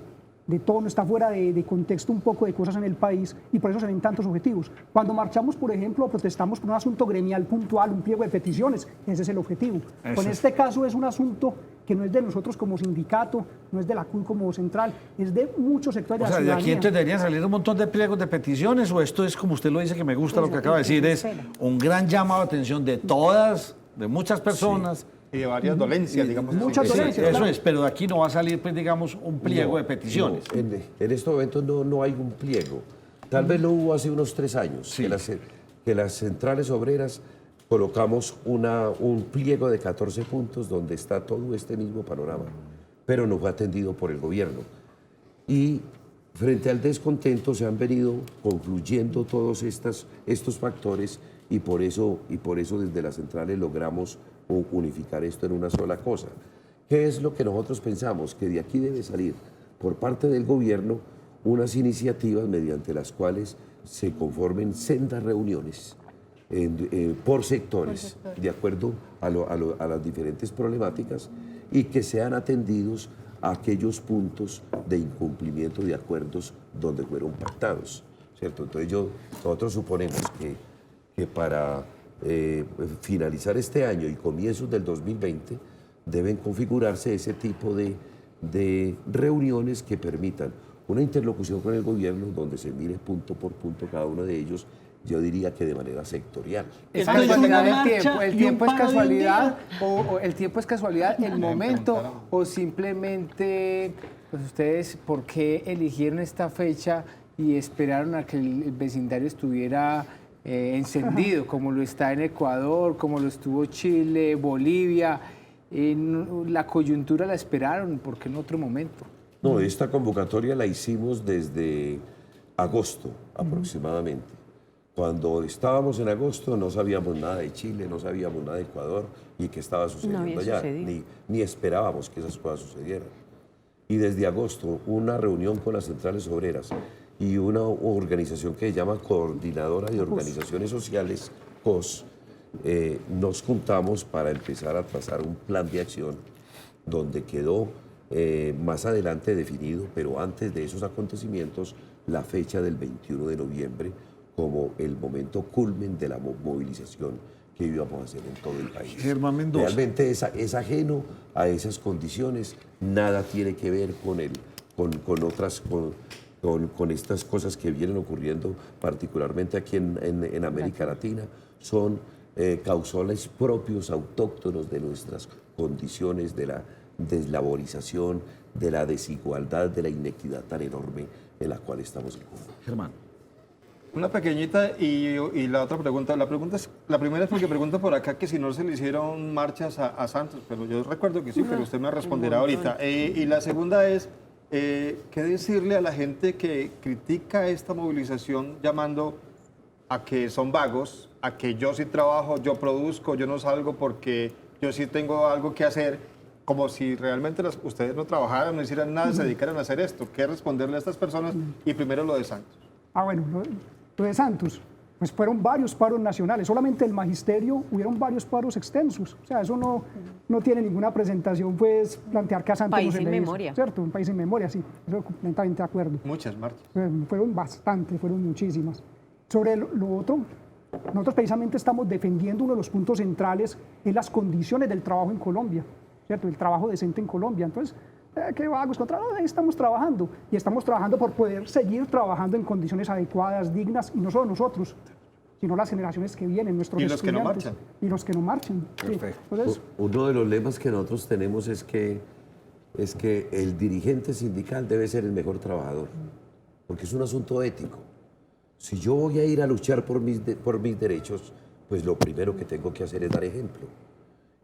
tono, está fuera de contexto un poco de cosas en el país y por eso se ven tantos objetivos. Cuando marchamos, por ejemplo, protestamos por un asunto gremial puntual, un pliego de peticiones, ese es el objetivo. En este caso es un asunto que no es de nosotros como sindicato, no es de la CUD como central, es de muchos sectores de la ciudadanía. ¿De aquí entonces deberían salir un montón de pliegos de peticiones o esto es, como usted lo dice, que me gusta lo que acaba de decir, es un gran llamado de atención de muchas personas? Sí. Y de varias dolencias, digamos. Muchas dolencias, eso es, pero de aquí no va a salir, pues, digamos, un pliego de peticiones. No, en este momento no hay un pliego. Tal vez lo hubo hace unos 3 años, que las centrales obreras colocamos un pliego de 14 puntos donde está todo este mismo panorama, pero no fue atendido por el gobierno. Y frente al descontento se han venido confluyendo todos estos factores y por eso desde las centrales logramos unificar esto en una sola cosa. ¿Qué es lo que nosotros pensamos? Que de aquí debe salir por parte del gobierno unas iniciativas mediante las cuales se conformen sendas reuniones por sectores, de acuerdo a las diferentes problemáticas, y que sean atendidos a aquellos puntos de incumplimiento de acuerdos donde fueron pactados, ¿cierto? Entonces nosotros suponemos que para finalizar este año y comienzos del 2020 deben configurarse ese tipo de reuniones que permitan una interlocución con el gobierno donde se mire punto por punto cada uno de ellos, yo diría que de manera sectorial. ¿Es casualidad el tiempo es casualidad o el tiempo es casualidad, el momento, o simplemente pues ustedes por qué eligieron esta fecha y esperaron a que el vecindario estuviera encendido, como lo está en Ecuador, como lo estuvo Chile, Bolivia? La coyuntura la esperaron, ¿por qué en otro momento? No, esta convocatoria la hicimos desde agosto aproximadamente. Cuando estábamos en agosto no sabíamos nada de Chile, no sabíamos nada de Ecuador y qué estaba sucediendo allá, ni esperábamos que esas cosas sucedieran. Y desde agosto una reunión con las centrales obreras y una organización que se llama Coordinadora de Organizaciones Sociales, COS, nos juntamos para empezar a trazar un plan de acción donde quedó más adelante definido, pero antes de esos acontecimientos, la fecha del 21 de noviembre como el momento culmen de la movilización que íbamos a hacer en todo el país. Germán Mendoza. Realmente es ajeno a esas condiciones, nada tiene que ver con estas cosas que vienen ocurriendo, particularmente aquí en América Latina. Son causales propios, autóctonos de nuestras condiciones, de la deslaborización, de la desigualdad, de la inequidad tan enorme en la cual estamos en Cuba. Germán. Una pequeñita y la otra pregunta. La primera es porque pregunto por acá que si no se le hicieron marchas a Santos, pero yo recuerdo que sí, pero usted me responderá ahorita. Y la segunda es, ¿qué decirle a la gente que critica esta movilización llamando a que son vagos, a que yo sí trabajo, yo produzco, yo no salgo porque yo sí tengo algo que hacer, como si realmente ustedes no trabajaran, no hicieran nada, se dedicaran a hacer esto? ¿Qué responderle a estas personas? Y primero lo de Santos. Bueno, lo de Santos, pues fueron varios paros nacionales, solamente el magisterio hubieron varios paros extensos, o sea, eso no tiene ninguna presentación, pues plantear que a Santos país no se sin le hizo, memoria. ¿cierto? Un país sin memoria, sí, estoy completamente de acuerdo. Muchas marchas. Fueron bastantes, fueron muchísimas. Sobre lo otro, nosotros precisamente estamos defendiendo uno de los puntos centrales en las condiciones del trabajo en Colombia, ¿cierto? El trabajo decente en Colombia. Entonces, ¿qué vagos contra? Ahí estamos trabajando y estamos trabajando por poder seguir trabajando en condiciones adecuadas, dignas, y no solo nosotros, sino las generaciones que vienen, nuestros estudiantes. Y los que no marchan. Y los que no marchan. Perfecto. Sí. Entonces, uno de los lemas que nosotros tenemos es que el dirigente sindical debe ser el mejor trabajador, porque es un asunto ético. Si yo voy a ir a luchar por mis derechos, pues lo primero que tengo que hacer es dar ejemplo.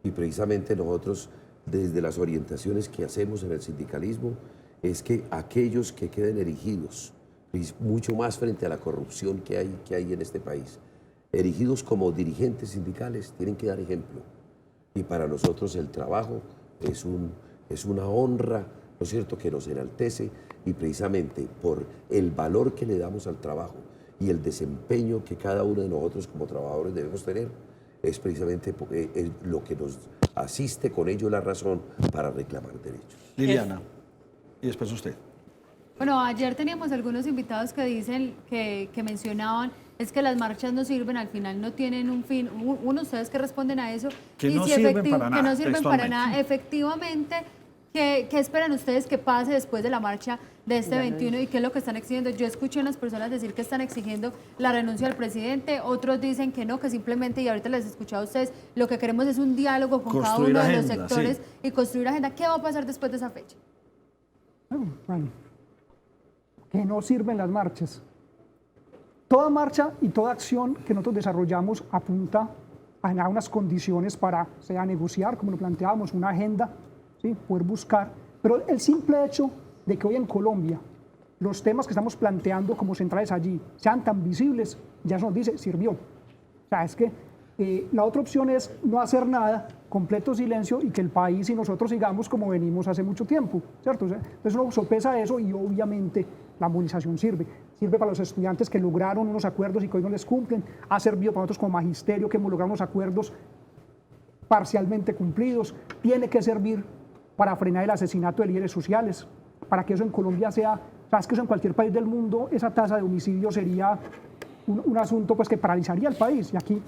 Y precisamente nosotros, desde las orientaciones que hacemos en el sindicalismo, es que aquellos que queden erigidos, mucho más frente a la corrupción que hay en este país, erigidos como dirigentes sindicales, tienen que dar ejemplo. Y para nosotros el trabajo es una honra, ¿no es cierto?, que nos enaltece, y precisamente por el valor que le damos al trabajo y el desempeño que cada uno de nosotros como trabajadores debemos tener, es precisamente lo que nos asiste con ello la razón para reclamar derechos. Liliana, y después usted. Bueno, ayer teníamos algunos invitados que dicen, que mencionaban, es que las marchas no sirven, al final no tienen un fin. Ustedes que responden a eso. Que y no si sirven para nada, que no sirven para textualmente. nada. Efectivamente, ¿qué esperan ustedes que pase después de la marcha de este 21 y qué es lo que están exigiendo? Yo escuché a unas personas decir que están exigiendo la renuncia del presidente, otros dicen que no, que simplemente, y ahorita les he escuchado a ustedes, lo que queremos es un diálogo con cada uno de los sectores y construir agenda. ¿Qué va a pasar después de esa fecha? Bueno, que no sirven las marchas. Toda marcha y toda acción que nosotros desarrollamos apunta a generar unas condiciones para, sea negociar, como lo planteábamos, una agenda, ¿sí?, poder buscar. Pero el simple hecho de que hoy en Colombia los temas que estamos planteando como centrales allí sean tan visibles, ya eso nos dice, sirvió. O sea, es que la otra opción es no hacer nada, completo silencio, y que el país y nosotros sigamos como venimos hace mucho tiempo, ¿cierto? O sea, entonces uno sopesa eso y obviamente la movilización sirve. Sirve para los estudiantes que lograron unos acuerdos y que hoy no les cumplen. Ha servido para nosotros como magisterio que hemos logrado unos acuerdos parcialmente cumplidos. Tiene que servir para frenar el asesinato de líderes sociales, para que eso en Colombia sea, sabes que eso en cualquier país del mundo, esa tasa de homicidio sería un asunto pues, que paralizaría el país. Y aquí,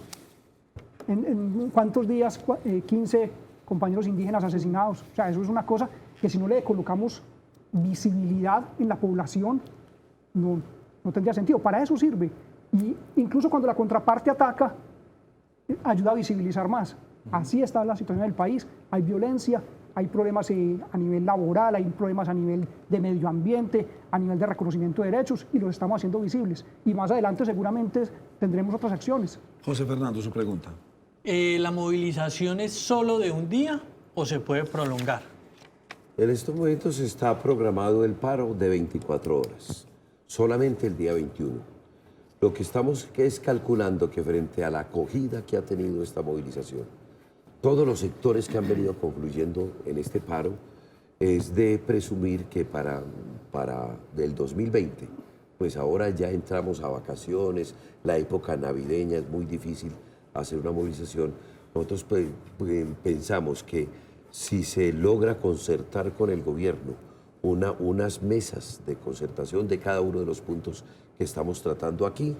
en ¿cuántos días? 15 compañeros indígenas asesinados. O sea, eso es una cosa que si no le colocamos visibilidad en la población, no tendría sentido. Para eso sirve. Y incluso cuando la contraparte ataca, ayuda a visibilizar más. Así está la situación del país. Hay violencia, hay problemas a nivel laboral, hay problemas a nivel de medio ambiente, a nivel de reconocimiento de derechos, y los estamos haciendo visibles. Y más adelante seguramente tendremos otras acciones. José Fernando, su pregunta. ¿La movilización es solo de un día o se puede prolongar? En estos momentos está programado el paro de 24 horas, solamente el día 21. Lo que estamos es calculando que frente a la acogida que ha tenido esta movilización, todos los sectores que han venido concluyendo en este paro, es de presumir que para del 2020, pues ahora ya entramos a vacaciones, la época navideña es muy difícil hacer una movilización. Nosotros pensamos que si se logra concertar con el gobierno unas mesas de concertación de cada uno de los puntos que estamos tratando aquí,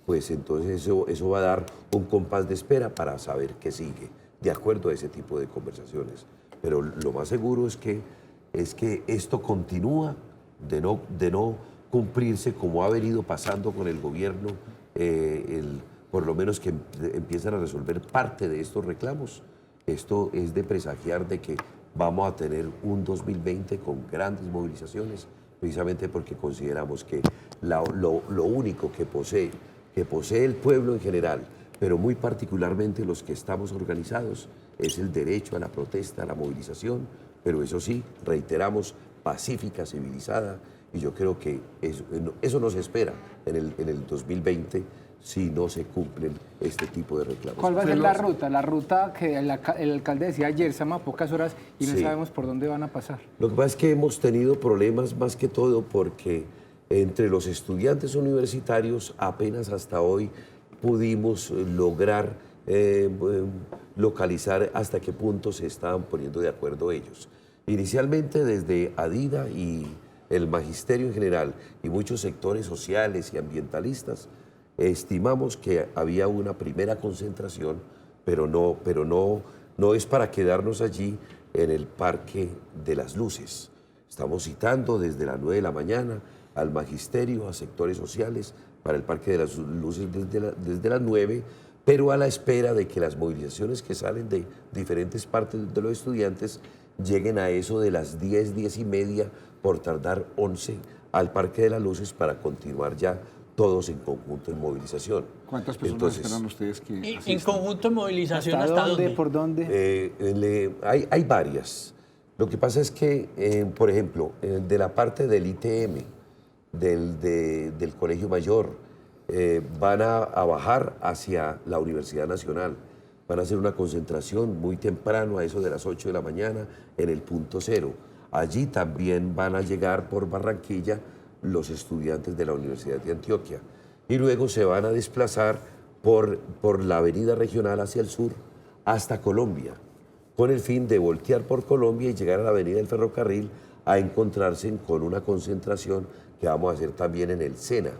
pues entonces eso va a dar un compás de espera para saber qué sigue, de acuerdo a ese tipo de conversaciones. Pero lo más seguro es que esto continúa de no cumplirse como ha venido pasando con el gobierno, por lo menos que empiezan a resolver parte de estos reclamos. Esto es de presagiar de que vamos a tener un 2020 con grandes movilizaciones, precisamente porque consideramos que lo único que posee el pueblo en general, pero muy particularmente los que estamos organizados, es el derecho a la protesta, a la movilización, pero eso sí, reiteramos, pacífica, civilizada, y yo creo que eso nos espera en el 2020 si no se cumplen este tipo de reclamos. ¿Cuál va a ser la ruta? La ruta que el alcalde decía ayer, se llama pocas horas y no sabemos por dónde van a pasar. Lo que pasa es que hemos tenido problemas más que todo porque entre los estudiantes universitarios apenas hasta hoy pudimos lograr localizar hasta qué punto se estaban poniendo de acuerdo ellos. Inicialmente desde ADIDA y el magisterio en general y muchos sectores sociales y ambientalistas estimamos que había una primera concentración, pero no es para quedarnos allí en el Parque de las Luces. Estamos citando desde las 9 de la mañana al magisterio, a sectores sociales, para el Parque de las Luces desde las 9, pero a la espera de que las movilizaciones que salen de diferentes partes de los estudiantes lleguen a eso de las 10, 10 y media, por tardar 11, al Parque de las Luces para continuar ya todos en conjunto en movilización. ¿Cuántas personas esperan ustedes que asistan? En conjunto en movilización, ¿hasta dónde? ¿Por dónde? Hay varias. Lo que pasa es que, por ejemplo, de la parte del ITM, del Colegio Mayor, van a bajar hacia la Universidad Nacional. Van a hacer una concentración muy temprano, a eso de las 8 de la mañana, en el punto cero. Allí también van a llegar por Barranquilla los estudiantes de la Universidad de Antioquia. Y luego se van a desplazar por la avenida regional hacia el sur hasta Colombia, con el fin de voltear por Colombia y llegar a la avenida del Ferrocarril a encontrarse con una concentración que vamos a hacer también en el SENA,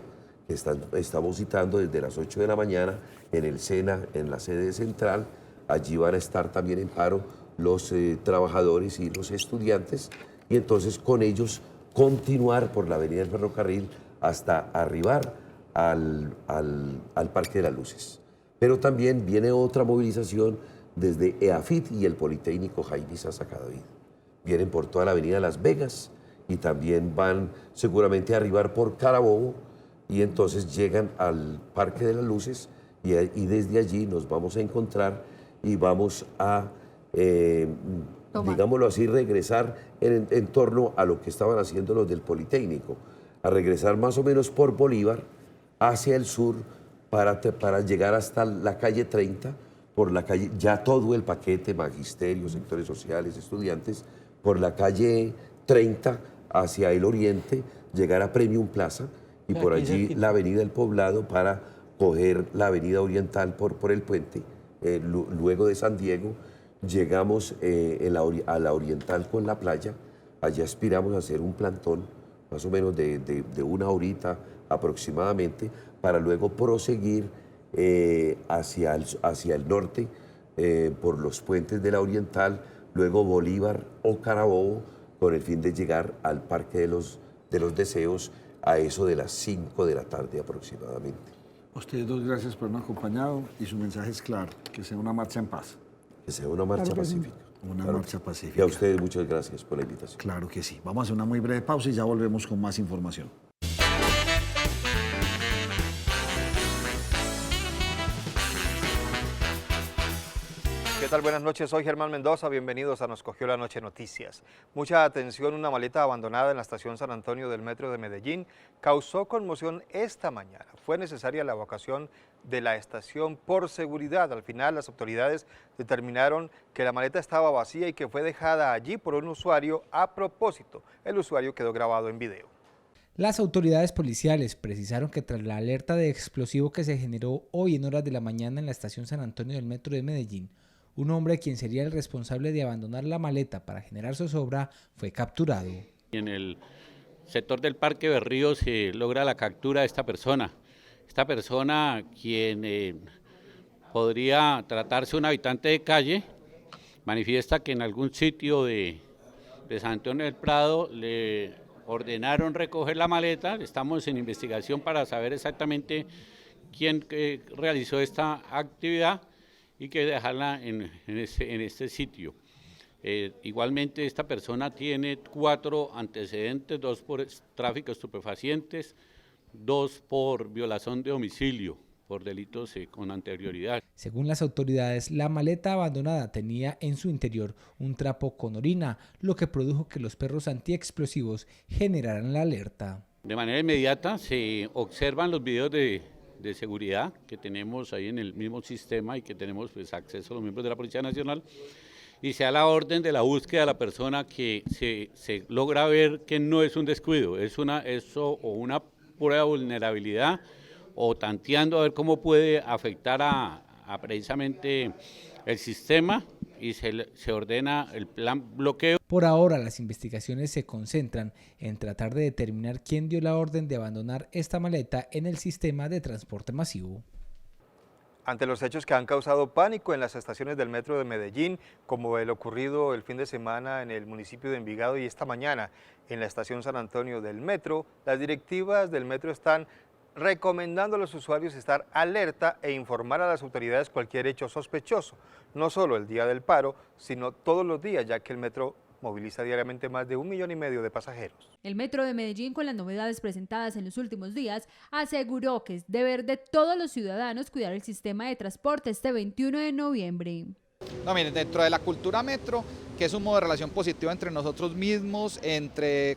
que estamos citando desde las 8 de la mañana en el SENA, en la sede central. Allí van a estar también en paro los trabajadores y los estudiantes, y entonces con ellos continuar por la avenida del Ferrocarril hasta arribar al Parque de las Luces. Pero también viene otra movilización desde EAFIT y el Politécnico Jaime Isaza Cadavid. Vienen por toda la avenida Las Vegas y también van seguramente a arribar por Carabobo, y entonces llegan al Parque de las Luces y desde allí nos vamos a encontrar y vamos a, digámoslo así, regresar en torno a lo que estaban haciendo los del Politécnico, a regresar más o menos por Bolívar hacia el sur para llegar hasta la calle 30, por la calle, ya todo el paquete, magisterio, sectores sociales, estudiantes, por la calle 30 hacia el oriente, llegar a Premium Plaza y por Aquí allí cerquita. la avenida del Poblado para coger la avenida Oriental por el puente. Luego de San Diego llegamos a la Oriental con la playa. Allá aspiramos a hacer un plantón más o menos de una horita aproximadamente para luego proseguir hacia el norte por los puentes de la Oriental, luego Bolívar o Carabobo, con el fin de llegar al Parque de los Deseos a eso de las 5 de la tarde aproximadamente. A ustedes dos, gracias por habernos acompañado y su mensaje es claro, que sea una marcha en paz. Que sea una marcha Claro que sí. pacífica. Una Claro. marcha pacífica. Y a ustedes muchas gracias por la invitación. Claro que sí. Vamos a hacer una muy breve pausa y ya volvemos con más información. ¿Qué tal? Buenas noches, soy Germán Mendoza, bienvenidos a Nos Cogió la Noche Noticias. Mucha atención, una maleta abandonada en la estación San Antonio del Metro de Medellín causó conmoción esta mañana. Fue necesaria la evacuación de la estación por seguridad. Al final, las autoridades determinaron que la maleta estaba vacía y que fue dejada allí por un usuario a propósito. El usuario quedó grabado en video. Las autoridades policiales precisaron que tras la alerta de explosivo que se generó hoy en horas de la mañana en la estación San Antonio del Metro de Medellín, un hombre quien sería el responsable de abandonar la maleta para generar zozobra fue capturado. En el sector del Parque Berrío se logra la captura de esta persona. Esta persona, quien podría tratarse de un habitante de calle, manifiesta que en algún sitio de San Antonio del Prado le ordenaron recoger la maleta. Estamos en investigación para saber exactamente quién realizó esta actividad y que dejarla en este sitio. Igualmente esta persona tiene 4 antecedentes, 2 por tráfico de estupefacientes, 2 por violación de domicilio, por delitos con anterioridad. Según las autoridades, la maleta abandonada tenía en su interior un trapo con orina, lo que produjo que los perros antiexplosivos generaran la alerta. De manera inmediata se observan los videos de seguridad que tenemos ahí en el mismo sistema y que tenemos pues acceso a los miembros de la Policía Nacional, y se da la orden de la búsqueda de la persona que se logra ver que no es un descuido, es una prueba de vulnerabilidad o tanteando a ver cómo puede afectar a precisamente el sistema, y se ordena el plan bloqueo. Por ahora las investigaciones se concentran en tratar de determinar quién dio la orden de abandonar esta maleta en el sistema de transporte masivo. Ante los hechos que han causado pánico en las estaciones del Metro de Medellín, como el ocurrido el fin de semana en el municipio de Envigado y esta mañana en la estación San Antonio del Metro, las directivas del Metro están recomendando a los usuarios estar alerta e informar a las autoridades cualquier hecho sospechoso, no solo el día del paro, sino todos los días, ya que el Metro moviliza diariamente más de 1,5 millones de pasajeros. El Metro de Medellín, con las novedades presentadas en los últimos días, aseguró que es deber de todos los ciudadanos cuidar el sistema de transporte este 21 de noviembre. No, miren, dentro de la cultura metro, que es un modo de relación positiva entre nosotros mismos,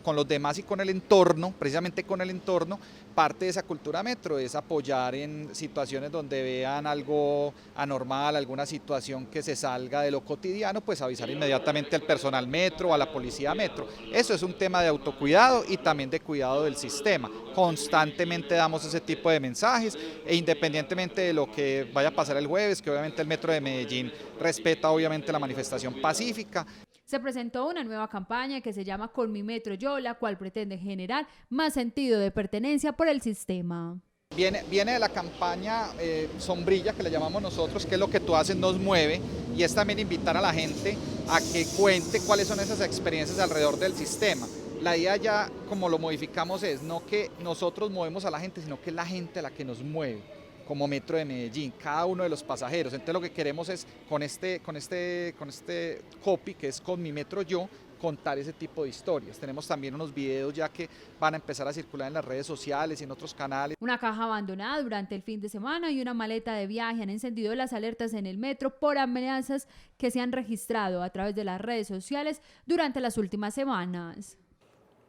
con los demás y con el entorno, precisamente con el entorno, parte de esa cultura metro es apoyar en situaciones donde vean algo anormal, alguna situación que se salga de lo cotidiano, pues avisar inmediatamente al personal metro o a la policía metro. Eso es un tema de autocuidado y también de cuidado del sistema. Constantemente damos ese tipo de mensajes e independientemente de lo que vaya a pasar el jueves, que obviamente el Metro de Medellín respeta obviamente la manifestación pacífica. Se presentó una nueva campaña que se llama Con mi Metro Yo, la cual pretende generar más sentido de pertenencia por el sistema. Viene de la campaña Sombrilla, que le llamamos nosotros, que es lo que tú haces nos mueve, y es también invitar a la gente a que cuente cuáles son esas experiencias alrededor del sistema. La idea ya, como lo modificamos, es no que nosotros movemos a la gente, sino que es la gente la que nos mueve, como Metro de Medellín, cada uno de los pasajeros. Entonces lo que queremos es con este copy, que es Con mi Metro Yo, contar ese tipo de historias. Tenemos también unos videos ya que van a empezar a circular en las redes sociales y en otros canales. Una caja abandonada durante el fin de semana y una maleta de viaje han encendido las alertas en el metro por amenazas que se han registrado a través de las redes sociales durante las últimas semanas.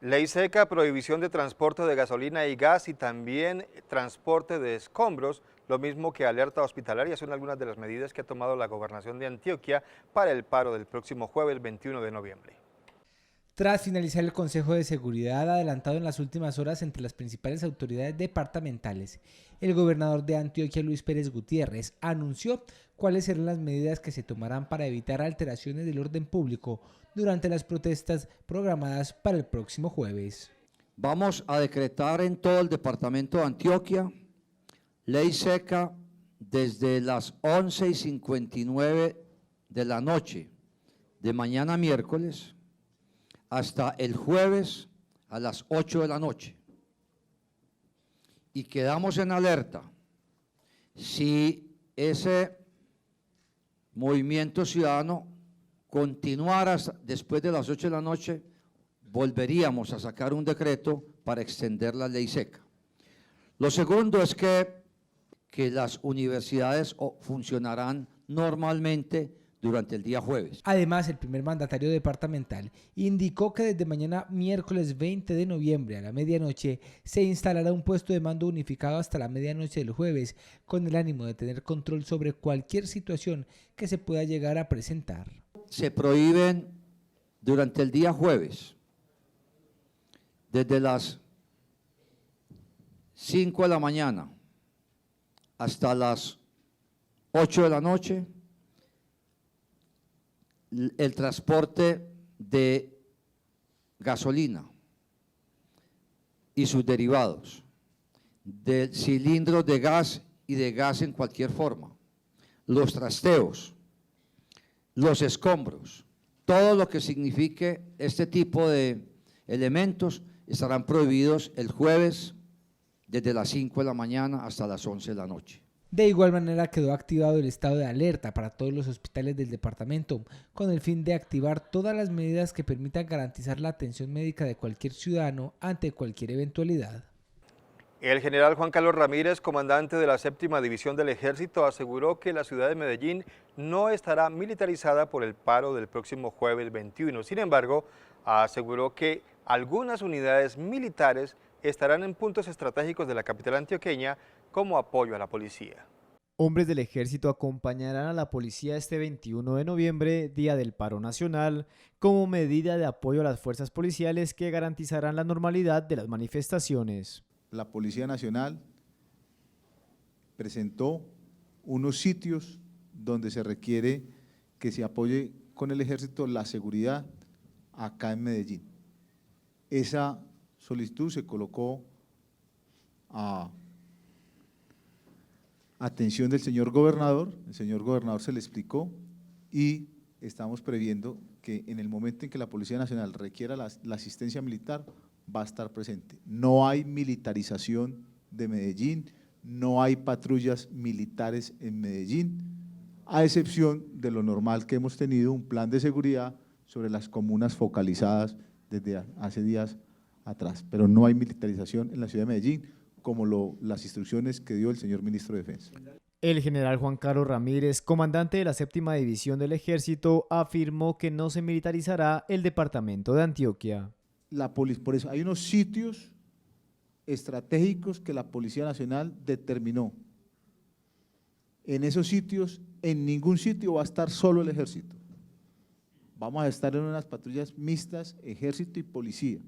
Ley seca, prohibición de transporte de gasolina y gas y también transporte de escombros, lo mismo que alerta hospitalaria, son algunas de las medidas que ha tomado la Gobernación de Antioquia para el paro del próximo jueves 21 de noviembre. Tras finalizar el Consejo de Seguridad adelantado en las últimas horas entre las principales autoridades departamentales, el gobernador de Antioquia, Luis Pérez Gutiérrez, anunció cuáles serán las medidas que se tomarán para evitar alteraciones del orden público durante las protestas programadas para el próximo jueves. Vamos a decretar en todo el departamento de Antioquia ley seca desde las 11:59 de la noche de mañana miércoles hasta el jueves a las 8 de la noche. Y quedamos en alerta. Si ese movimiento ciudadano continuara después de las 8 de la noche, volveríamos a sacar un decreto para extender la ley seca. Lo segundo es que las universidades funcionarán normalmente durante el día jueves. Además, el primer mandatario departamental indicó que desde mañana miércoles 20 de noviembre a la medianoche se instalará un puesto de mando unificado hasta la medianoche del jueves, con el ánimo de tener control sobre cualquier situación que se pueda llegar a presentar. Se prohíben durante el día jueves, desde las 5 de la mañana hasta las 8 de la noche, el transporte de gasolina y sus derivados, de cilindros de gas y de gas en cualquier forma, los trasteos, los escombros, todo lo que signifique este tipo de elementos estarán prohibidos el jueves desde las 5 de la mañana hasta las 11 de la noche. De igual manera quedó activado el estado de alerta para todos los hospitales del departamento, con el fin de activar todas las medidas que permitan garantizar la atención médica de cualquier ciudadano ante cualquier eventualidad. El general Juan Carlos Ramírez, comandante de la 7ª División del Ejército, aseguró que la ciudad de Medellín no estará militarizada por el paro del próximo jueves 21. Sin embargo, aseguró que algunas unidades militares estarán en puntos estratégicos de la capital antioqueña como apoyo a la policía. Hombres del ejército acompañarán a la policía este 21 de noviembre, día del paro nacional, como medida de apoyo a las fuerzas policiales que garantizarán la normalidad de las manifestaciones. La Policía Nacional presentó unos sitios donde se requiere que se apoye con el ejército la seguridad acá en Medellín. Esa solicitud se colocó a atención del señor gobernador, el señor gobernador se le explicó y estamos previendo que en el momento en que la Policía Nacional requiera la asistencia militar va a estar presente. No hay militarización de Medellín, no hay patrullas militares en Medellín, a excepción de lo normal que hemos tenido un plan de seguridad sobre las comunas focalizadas desde hace días atrás, pero no hay militarización en la ciudad de Medellín, como las instrucciones que dio el señor ministro de Defensa. El general Juan Carlos Ramírez, comandante de la 7ª División del Ejército, afirmó que no se militarizará el departamento de Antioquia. Por eso hay unos sitios estratégicos que la Policía Nacional determinó. En esos sitios, en ningún sitio va a estar solo el ejército. Vamos a estar en unas patrullas mixtas, ejército y policía.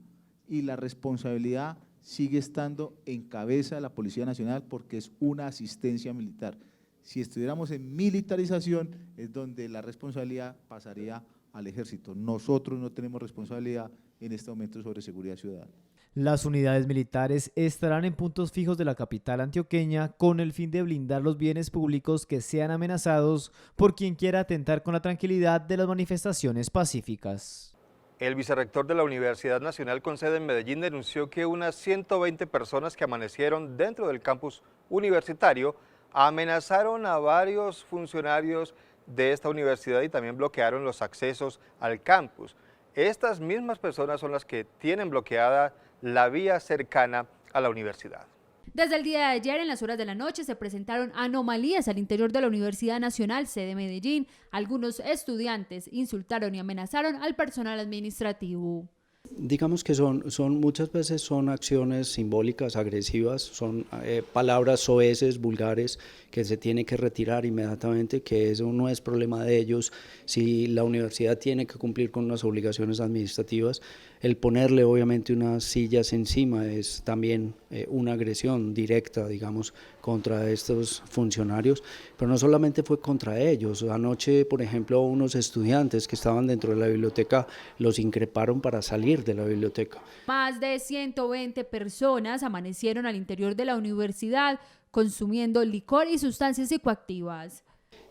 Y la responsabilidad sigue estando en cabeza de la Policía Nacional porque es una asistencia militar. Si estuviéramos en militarización es donde la responsabilidad pasaría al ejército. Nosotros no tenemos responsabilidad en este momento sobre seguridad ciudadana. Las unidades militares estarán en puntos fijos de la capital antioqueña con el fin de blindar los bienes públicos que sean amenazados por quien quiera atentar con la tranquilidad de las manifestaciones pacíficas. El vicerrector de la Universidad Nacional con sede en Medellín denunció que unas 120 personas que amanecieron dentro del campus universitario amenazaron a varios funcionarios de esta universidad y también bloquearon los accesos al campus. Estas mismas personas son las que tienen bloqueada la vía cercana a la universidad. Desde el día de ayer, en las horas de la noche, se presentaron anomalías al interior de la Universidad Nacional, sede Medellín. Algunos estudiantes insultaron y amenazaron al personal administrativo. Digamos que muchas veces son acciones simbólicas, agresivas, son palabras soeces, vulgares, que se tiene que retirar inmediatamente, que eso no es problema de ellos. Si la universidad tiene que cumplir con unas obligaciones administrativas, el ponerle obviamente unas sillas encima es también una agresión directa, digamos, contra estos funcionarios, pero no solamente fue contra ellos. Anoche, por ejemplo, unos estudiantes que estaban dentro de la biblioteca los increparon para salir de la biblioteca. Más de 120 personas amanecieron al interior de la universidad consumiendo licor y sustancias psicoactivas.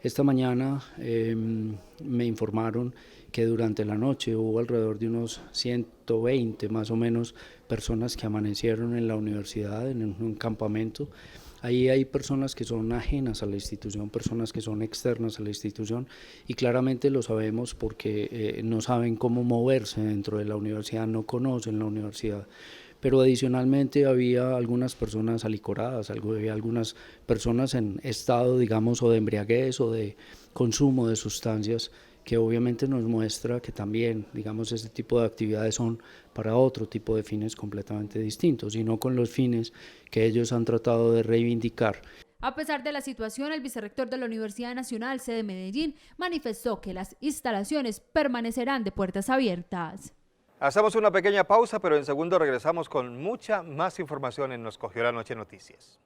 Esta mañana me informaron que durante la noche hubo alrededor de unos 120 más o menos personas que amanecieron en la universidad, en un campamento. Ahí hay personas que son ajenas a la institución, personas que son externas a la institución, y claramente lo sabemos porque no saben cómo moverse dentro de la universidad, no conocen la universidad. Pero adicionalmente había algunas personas alicoradas, había algunas personas en estado, digamos, o de embriaguez o de consumo de sustancias, que obviamente nos muestra que también, digamos, este tipo de actividades son para otro tipo de fines completamente distintos y no con los fines que ellos han tratado de reivindicar. A pesar de la situación, el vicerrector de la Universidad Nacional, sede Medellín, manifestó que las instalaciones permanecerán de puertas abiertas. Hacemos una pequeña pausa, pero en segundo regresamos con mucha más información en Nos Cogió la Noche Noticias.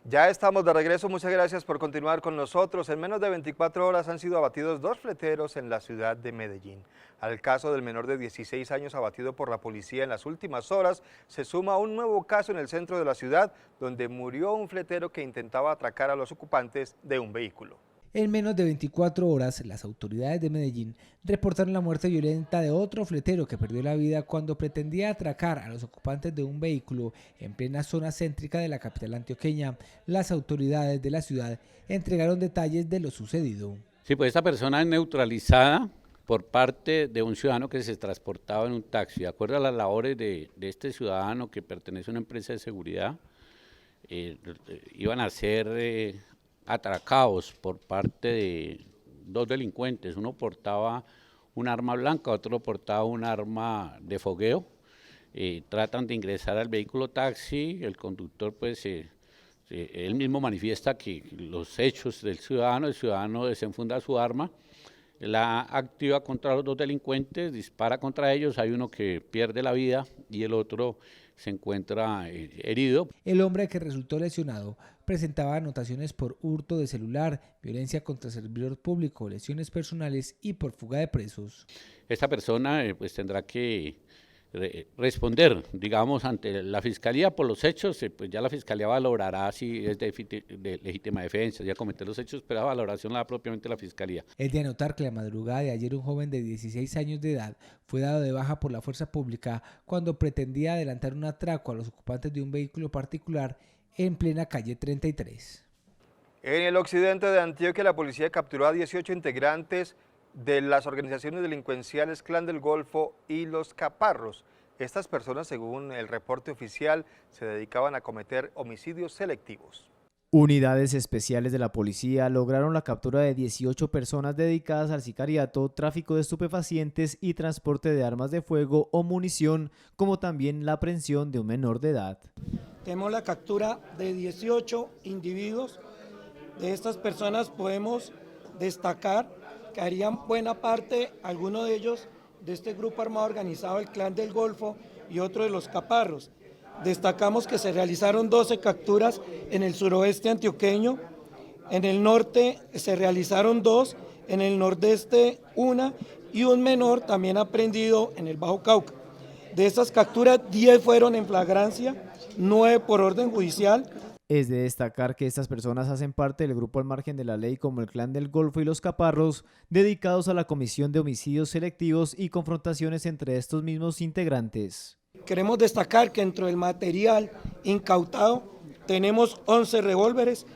Ya estamos de regreso, muchas gracias por continuar con nosotros. En menos de 24 horas han sido abatidos 2 fleteros en la ciudad de Medellín. Al caso del menor de 16 años abatido por la policía en las últimas horas, se suma un nuevo caso en el centro de la ciudad, donde murió un fletero que intentaba atracar a los ocupantes de un vehículo. En menos de 24 horas, las autoridades de Medellín reportaron la muerte violenta de otro fletero que perdió la vida cuando pretendía atracar a los ocupantes de un vehículo en plena zona céntrica de la capital antioqueña. Las autoridades de la ciudad entregaron detalles de lo sucedido. Sí, pues esta persona es neutralizada por parte de un ciudadano que se transportaba en un taxi. De acuerdo a las labores de este ciudadano que pertenece a una empresa de seguridad, iban a ser atracados por parte de 2 delincuentes. Uno portaba un arma blanca, otro portaba un arma de fogueo. Tratan de ingresar al vehículo taxi, el conductor pues él mismo manifiesta que los hechos del ciudadano, el ciudadano desenfunda su arma, la activa contra los 2 delincuentes, dispara contra ellos, hay uno que pierde la vida y el otro se encuentra herido. El hombre que resultó lesionado presentaba anotaciones por hurto de celular, violencia contra servidor público, lesiones personales y por fuga de presos. Esta persona pues tendrá que responder, digamos, ante la Fiscalía por los hechos, pues ya la Fiscalía valorará si es de legítima defensa, ya cometer los hechos, pero la valoración la da propiamente la Fiscalía. Es de anotar que la madrugada de ayer un joven de 16 años de edad fue dado de baja por la fuerza pública cuando pretendía adelantar un atraco a los ocupantes de un vehículo particular en plena calle 33. En el occidente de Antioquia, la policía capturó a 18 integrantes de las organizaciones delincuenciales Clan del Golfo y Los Caparros. Estas personas, según el reporte oficial, se dedicaban a cometer homicidios selectivos. Unidades especiales de la policía lograron la captura de 18 personas dedicadas al sicariato, tráfico de estupefacientes y transporte de armas de fuego o munición, como también la aprehensión de un menor de edad. Tenemos la captura de 18 individuos. De estas personas podemos destacar que harían buena parte, algunos de ellos, de este grupo armado organizado, el Clan del Golfo, y otro de los Caparros. Destacamos que se realizaron 12 capturas en el suroeste antioqueño, en el norte se realizaron 2, en el nordeste 1 y un menor también aprehendido en el Bajo Cauca. De estas capturas, 10 fueron en flagrancia, 9 por orden judicial. Es de destacar que estas personas hacen parte del grupo al margen de la ley como el Clan del Golfo y los Caparros, dedicados a la comisión de homicidios selectivos y confrontaciones entre estos mismos integrantes. Queremos destacar que dentro del material incautado tenemos 11 revólveres,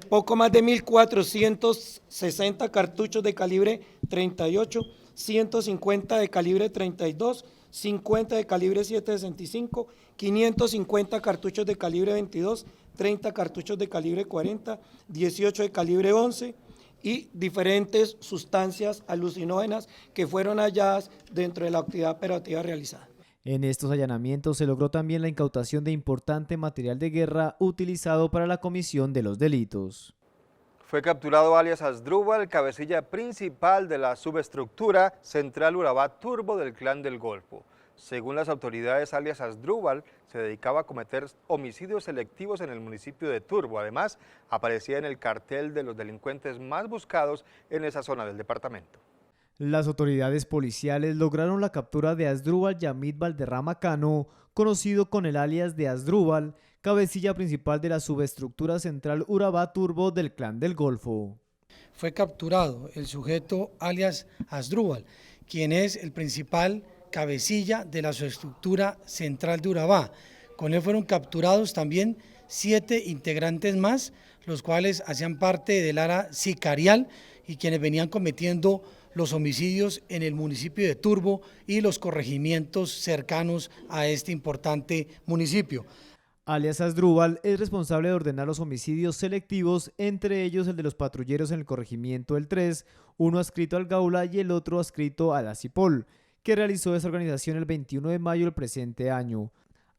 poco más de 1.460 cartuchos de calibre 38, 150 de calibre 32, 50 de calibre 7.65, 550 cartuchos de calibre 22, 30 cartuchos de calibre 40, 18 de calibre 11 y diferentes sustancias alucinógenas que fueron halladas dentro de la actividad operativa realizada. En estos allanamientos se logró también la incautación de importante material de guerra utilizado para la comisión de los delitos. Fue capturado alias Asdrúbal, cabecilla principal de la subestructura Central Urabá Turbo del Clan del Golfo. Según las autoridades, alias Asdrúbal se dedicaba a cometer homicidios selectivos en el municipio de Turbo. Además, aparecía en el cartel de los delincuentes más buscados en esa zona del departamento. Las autoridades policiales lograron la captura de Asdrúbal Yamid Valderrama Cano, conocido con el alias de Asdrúbal, cabecilla principal de la subestructura Central Urabá Turbo del Clan del Golfo. Fue capturado el sujeto alias Asdrúbal, quien es el principal cabecilla de la subestructura Central de Urabá. Con él fueron capturados también 7 integrantes más, los cuales hacían parte del área sicarial y quienes venían cometiendo los homicidios en el municipio de Turbo y los corregimientos cercanos a este importante municipio. Alias Asdrúbal es responsable de ordenar los homicidios selectivos, entre ellos el de los patrulleros en el corregimiento del 3, uno adscrito al Gaula y el otro adscrito a la Cipol, que realizó esa organización el 21 de mayo del presente año.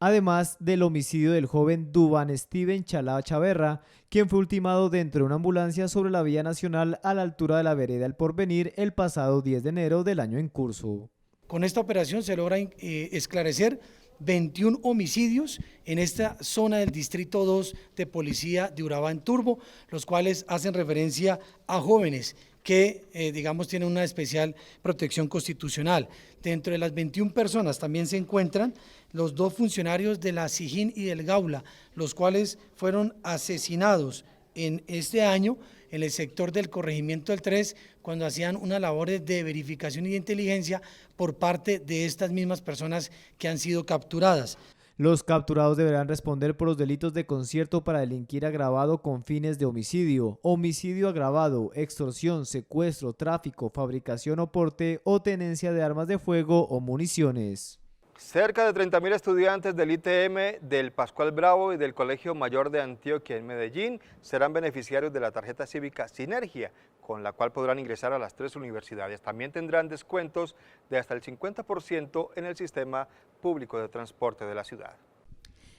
Además del homicidio del joven Duván Steven Chalá Chaverra, quien fue ultimado dentro de una ambulancia sobre la vía nacional a la altura de la vereda El Porvenir el pasado 10 de enero del año en curso. Con esta operación se logra esclarecer 21 homicidios en esta zona del Distrito 2 de Policía de Urabá en Turbo, los cuales hacen referencia a jóvenes que, digamos, tienen una especial protección constitucional. Dentro de las 21 personas también se encuentran los 2 funcionarios de la SIJIN y del Gaula, los cuales fueron asesinados en este año en el sector del corregimiento del 3, cuando hacían unas labores de verificación y de inteligencia por parte de estas mismas personas que han sido capturadas. Los capturados deberán responder por los delitos de concierto para delinquir agravado con fines de homicidio, homicidio agravado, extorsión, secuestro, tráfico, fabricación o porte o tenencia de armas de fuego o municiones. Cerca de 30.000 estudiantes del ITM, del Pascual Bravo y del Colegio Mayor de Antioquia en Medellín serán beneficiarios de la tarjeta cívica Sinergia, con la cual podrán ingresar a las 3 universidades. También tendrán descuentos de hasta el 50% en el sistema público de transporte de la ciudad.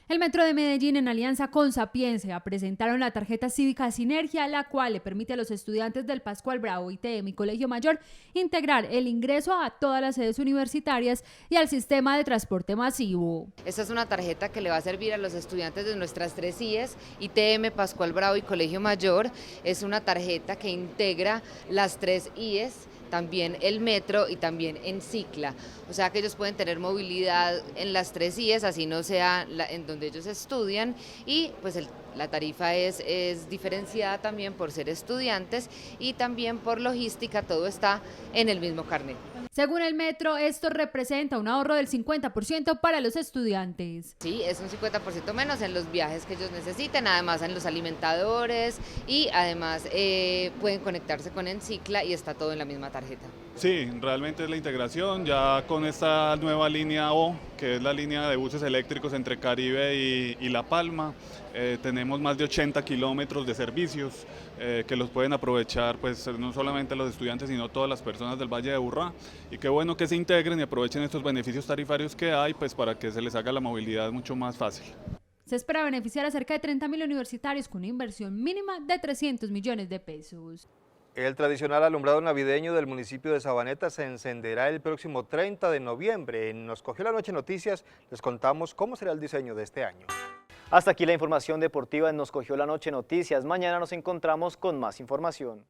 El Metro de Medellín, en alianza con Sapienza, presentaron la tarjeta cívica Sinergia, la cual le permite a los estudiantes del Pascual Bravo, ITM y Colegio Mayor integrar el ingreso a todas las sedes universitarias y al sistema de transporte masivo. Esta es una tarjeta que le va a servir a los estudiantes de nuestras 3 IES, ITM, Pascual Bravo y Colegio Mayor. Es una tarjeta que integra las 3 IES, también el metro y también en cicla, o sea que ellos pueden tener movilidad en las 3 IES, así no sea en donde ellos estudian, y pues la tarifa es diferenciada también por ser estudiantes y también por logística, todo está en el mismo carnet. Según el metro, esto representa un ahorro del 50% para los estudiantes. Sí, es un 50% menos en los viajes que ellos necesiten, además en los alimentadores y además pueden conectarse con Encicla y está todo en la misma tarjeta. Sí, realmente es la integración, ya con esta nueva línea O, que es la línea de buses eléctricos entre Caribe y La Palma, tenemos más de 80 kilómetros de servicios que los pueden aprovechar pues no solamente los estudiantes sino todas las personas del Valle de Aburrá, y qué bueno que se integren y aprovechen estos beneficios tarifarios que hay pues para que se les haga la movilidad mucho más fácil. Se espera beneficiar a cerca de 30.000 universitarios con una inversión mínima de 300 millones de pesos. El tradicional alumbrado navideño del municipio de Sabaneta se encenderá el próximo 30 de noviembre. En Nos Cogió la Noche Noticias les contamos cómo será el diseño de este año. Hasta aquí la información deportiva en Nos Cogió la Noche Noticias. Mañana nos encontramos con más información.